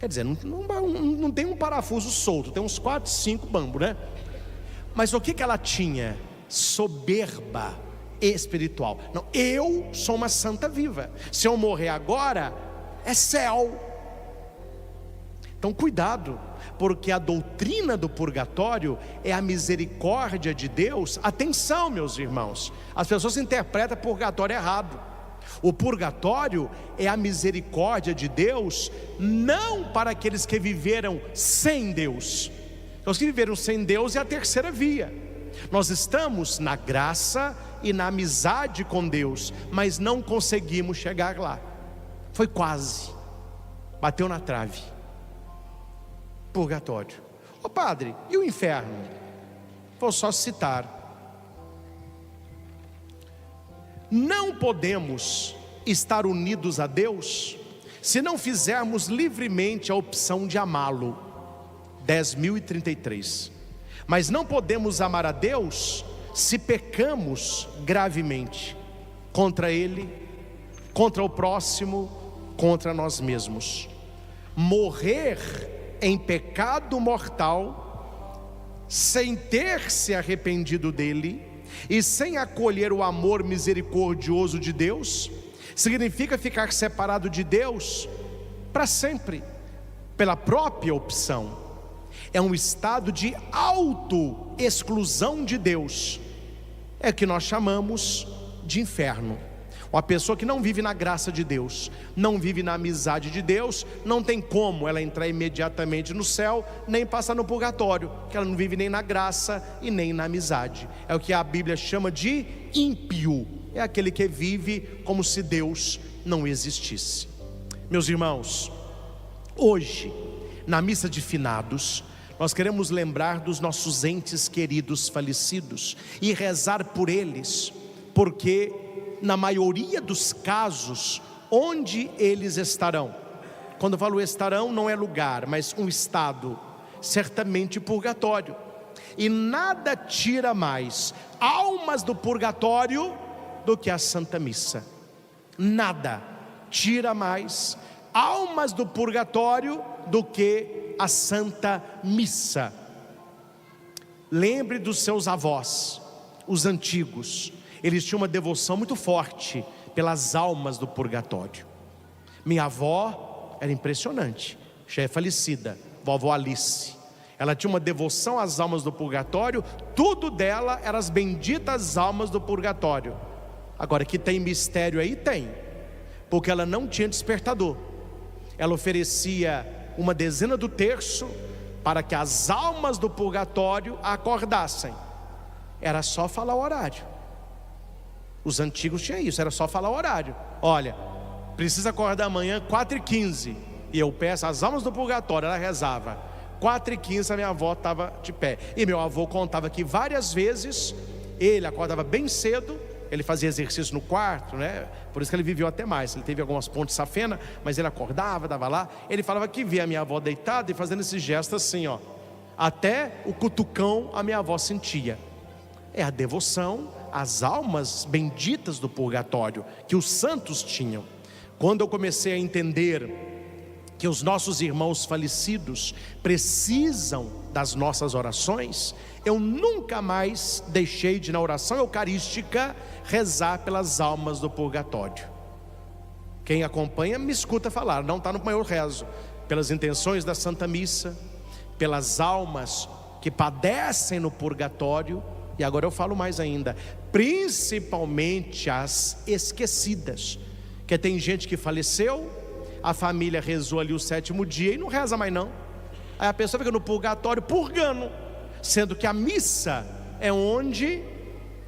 Quer dizer, não tem um parafuso solto, tem uns 4, 5 bambos, né? Mas o que ela tinha? Soberba espiritual. Não, eu sou uma santa viva. Se eu morrer agora, é céu. Então cuidado, porque a doutrina do purgatório é a misericórdia de Deus. Atenção, meus irmãos, as pessoas interpretam purgatório errado. O purgatório é a misericórdia de Deus, não para aqueles que viveram sem Deus. Os que viveram sem Deus é a terceira via. Nós estamos na graça e na amizade com Deus, mas não conseguimos chegar lá. Foi quase, bateu na trave. Purgatório. Ô padre, e o inferno? Vou só citar. Não podemos estar unidos a Deus se não fizermos livremente a opção de amá-lo. 10.033. Mas não podemos amar a Deus se pecamos gravemente contra Ele, contra o próximo, contra nós mesmos. Morrer em pecado mortal, sem ter se arrependido dele e sem acolher o amor misericordioso de Deus, significa ficar separado de Deus para sempre, pela própria opção. É um estado de auto-exclusão de Deus. É o que nós chamamos de inferno. Uma pessoa que não vive na graça de Deus, não vive na amizade de Deus, não tem como ela entrar imediatamente no céu, nem passar no purgatório, porque ela não vive nem na graça e nem na amizade. É o que a Bíblia chama de ímpio. É aquele que vive como se Deus não existisse. Meus irmãos, hoje, na missa de finados, nós queremos lembrar dos nossos entes queridos falecidos e rezar por eles, porque na maioria dos casos, onde eles estarão? Quando eu falo estarão, não é lugar, mas um estado, certamente purgatório. E nada tira mais almas do purgatório do que a Santa Missa. Nada tira mais almas do purgatório do que a Santa Missa. Lembre dos seus avós, os antigos. Eles tinham uma devoção muito forte pelas almas do purgatório. Minha avó era impressionante, já é falecida, vovó Alice. Ela tinha uma devoção às almas do purgatório. Tudo dela eram as benditas almas do purgatório. Agora, que tem mistério aí? Tem, porque ela não tinha despertador. Ela oferecia uma dezena do terço para que as almas do purgatório acordassem. Era só falar o horário. Os antigos tinham isso, era só falar o horário. Olha, precisa acordar amanhã 4h15. E eu peço as almas do purgatório. Ela rezava 4h15, a minha avó estava de pé. E meu avô contava que várias vezes ele acordava bem cedo. Ele fazia exercício no quarto, né? Por isso que ele viveu até mais. Ele teve algumas pontes safena, mas ele acordava, dava lá. Ele falava que via a minha avó deitada e fazendo esse gesto assim, ó. Até o cutucão a minha avó sentia. É a devoção às almas benditas do purgatório, que os santos tinham. Quando eu comecei a entender que os nossos irmãos falecidos precisam das nossas orações, eu nunca mais deixei de, na oração eucarística, rezar pelas almas do purgatório. Quem acompanha me escuta falar, não está no maior rezo, pelas intenções da Santa Missa, pelas almas que padecem no purgatório, e agora eu falo mais ainda, principalmente as esquecidas, que tem gente que faleceu, a família rezou ali o 7º dia e não reza mais não. Aí a pessoa fica no purgatório purgando, sendo que a missa é onde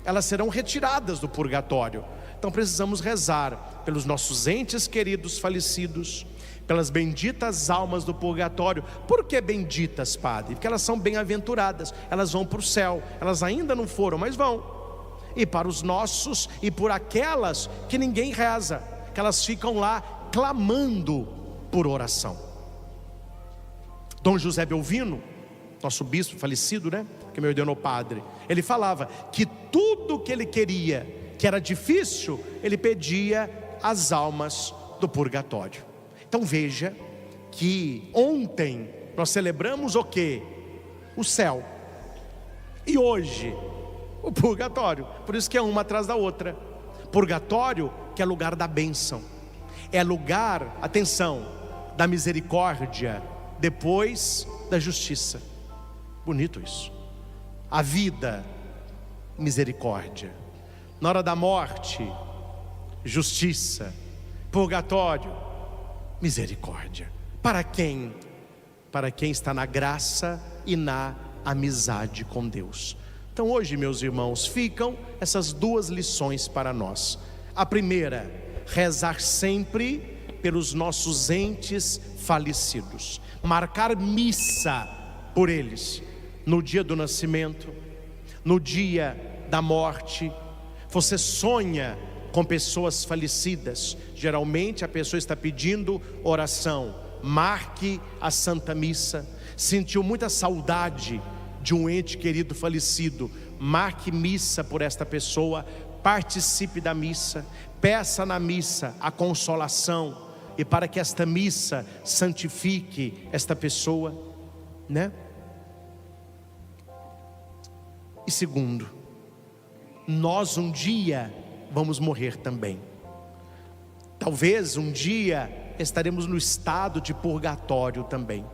elas serão retiradas do purgatório. Então precisamos rezar pelos nossos entes queridos falecidos, pelas benditas almas do purgatório. Por que benditas, padre? Porque elas são bem-aventuradas, elas vão para o céu. Elas ainda não foram, mas vão. E para os nossos, e por aquelas que ninguém reza, que elas ficam lá clamando por oração. Dom José Belvino, nosso bispo falecido, né, que me ordenou padre, ele falava que tudo que ele queria, que era difícil, ele pedia as almas do purgatório. Então veja que ontem nós celebramos o quê? O céu. E hoje o purgatório. Por isso que é uma atrás da outra. Purgatório, que é lugar da bênção, é lugar, atenção, da misericórdia, depois da justiça. Bonito isso. A vida, misericórdia. Na hora da morte, justiça. Purgatório, misericórdia. Para quem? Para quem está na graça e na amizade com Deus. Então hoje, meus irmãos, ficam essas duas lições para nós. A primeira, rezar sempre pelos nossos entes falecidos, marcar missa por eles, no dia do nascimento, no dia da morte. Você sonha com pessoas falecidas, geralmente a pessoa está pedindo oração, marque a Santa Missa. Sentiu muita saudade de um ente querido falecido, marque missa por esta pessoa, participe da missa, peça na missa a consolação, e para que esta missa santifique esta pessoa, né? E segundo, nós um dia vamos morrer também. Talvez um dia estaremos no estado de purgatório também.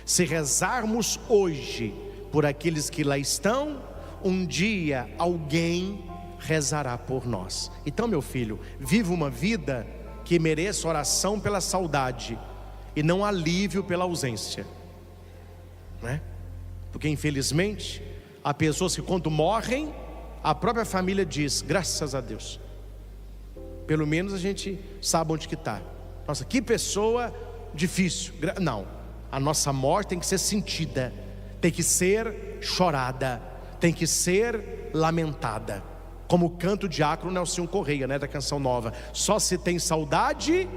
Se rezarmos hoje por aqueles que lá estão, um dia alguém rezará por nós. Então, meu filho, viva uma vida que mereça oração pela saudade e não alívio pela ausência, né? Porque infelizmente há pessoas que quando morrem, a própria família diz, graças a Deus, pelo menos a gente sabe onde que está. Nossa, que pessoa difícil. Não, a nossa morte tem que ser sentida, tem que ser chorada, tem que ser lamentada. Como o canto diácono Nelson Correia, né, da Canção Nova. Só se tem saudade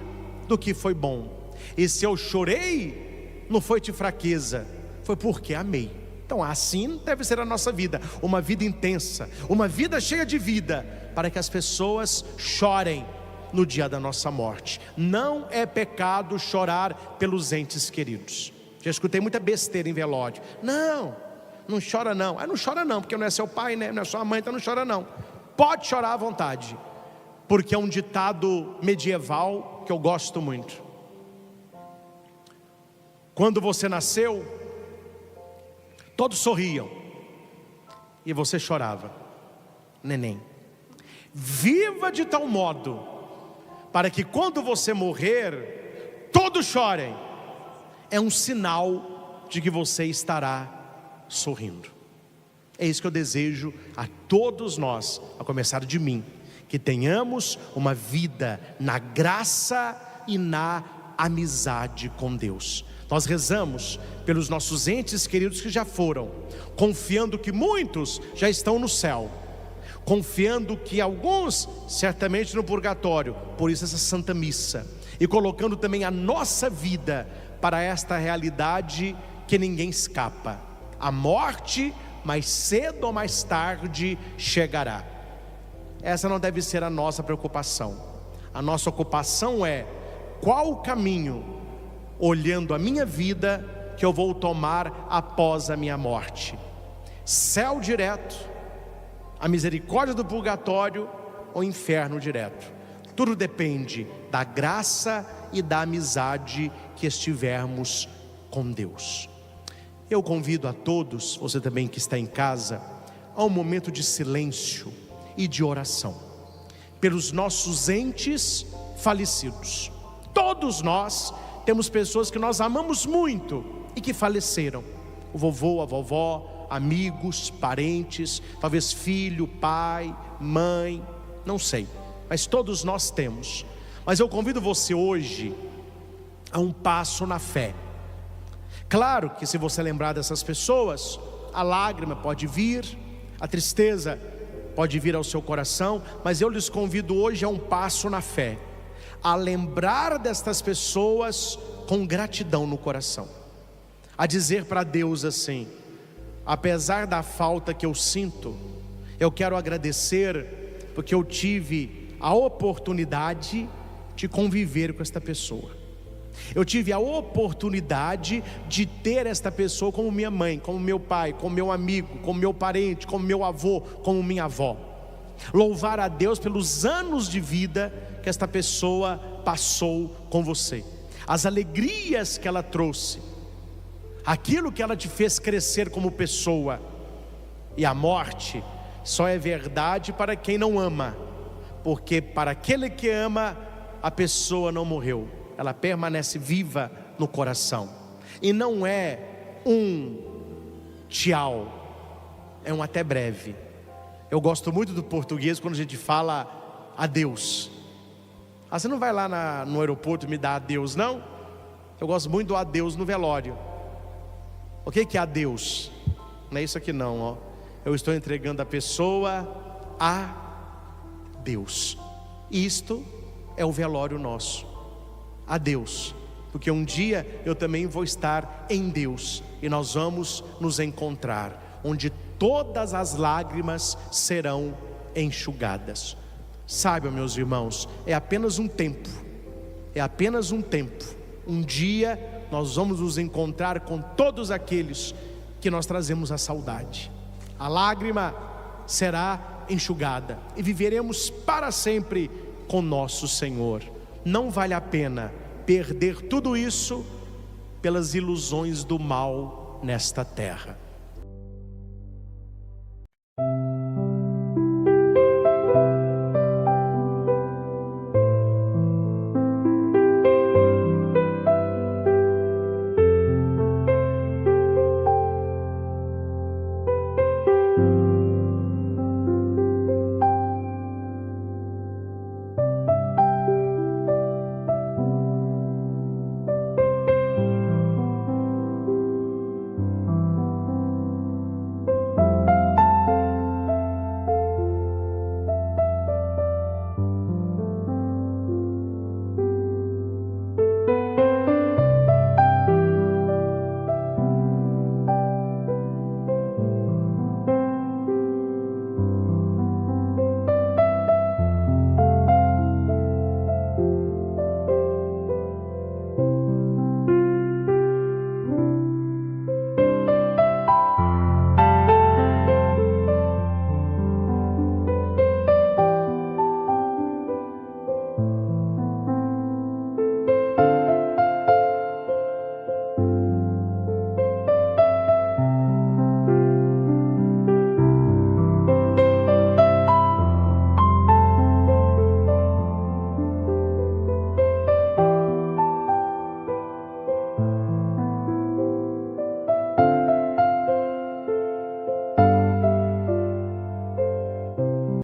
do que foi bom. E se eu chorei, não foi de fraqueza, foi porque amei. Então assim deve ser a nossa vida, uma vida intensa, uma vida cheia de vida, para que as pessoas chorem no dia da nossa morte. Não é pecado chorar pelos entes queridos. Já escutei muita besteira em velório. Não chora não. Não chora não, porque não é seu pai, né? Não é sua mãe, então não chora não. Pode chorar à vontade, porque é um ditado medieval que eu gosto muito. Quando você nasceu, todos sorriam e você chorava. Neném, viva de tal modo para que quando você morrer, todos chorem. É um sinal de que você estará sorrindo. É isso que eu desejo a todos nós, a começar de mim, que tenhamos uma vida na graça e na amizade com Deus. Nós rezamos pelos nossos entes queridos que já foram, confiando que muitos já estão no céu, confiando que alguns certamente no purgatório. Por isso essa Santa Missa, e colocando também a nossa vida para esta realidade que ninguém escapa. A morte mas cedo ou mais tarde chegará. Essa não deve ser a nossa preocupação. A nossa ocupação é: qual o caminho, olhando a minha vida, que eu vou tomar após a minha morte? Céu direto, a misericórdia do purgatório ou inferno direto? Tudo depende da graça e da amizade que estivermos com Deus. Eu convido a todos, você também que está em casa, a um momento de silêncio e de oração pelos nossos entes falecidos. Todos nós temos pessoas que nós amamos muito e que faleceram: o vovô, a vovó, amigos, parentes, talvez filho, pai, mãe, não sei, mas todos nós temos. Mas eu convido você hoje a um passo na fé. Claro que se você lembrar dessas pessoas, a lágrima pode vir, a tristeza pode vir ao seu coração, mas eu lhes convido hoje a um passo na fé, a lembrar destas pessoas com gratidão no coração, a dizer para Deus assim: apesar da falta que eu sinto, eu quero agradecer porque eu tive a oportunidade de conviver com esta pessoa. Eu tive a oportunidade de ter esta pessoa como minha mãe, como meu pai, como meu amigo, como meu parente, como meu avô, como minha avó. Louvar a Deus pelos anos de vida que esta pessoa passou com você, as alegrias que ela trouxe, aquilo que ela te fez crescer como pessoa. E a morte só é verdade para quem não ama, porque para aquele que ama, a pessoa não morreu, ela permanece viva no coração. E não é um tchau, é um até breve. Eu gosto muito do português quando a gente fala adeus. Você não vai lá no aeroporto me dar adeus, não? Eu gosto muito do adeus no velório. O que é adeus? Não é isso aqui não, ó. Eu estou entregando a pessoa a Deus. Isto é o velório nosso, a Deus, porque um dia eu também vou estar em Deus, e nós vamos nos encontrar, onde todas as lágrimas serão enxugadas. Saibam, meus irmãos, é apenas um tempo, um dia nós vamos nos encontrar com todos aqueles que nós trazemos a saudade. A lágrima será enxugada e viveremos para sempre com nosso Senhor. Não vale a pena perder tudo isso pelas ilusões do mal nesta terra.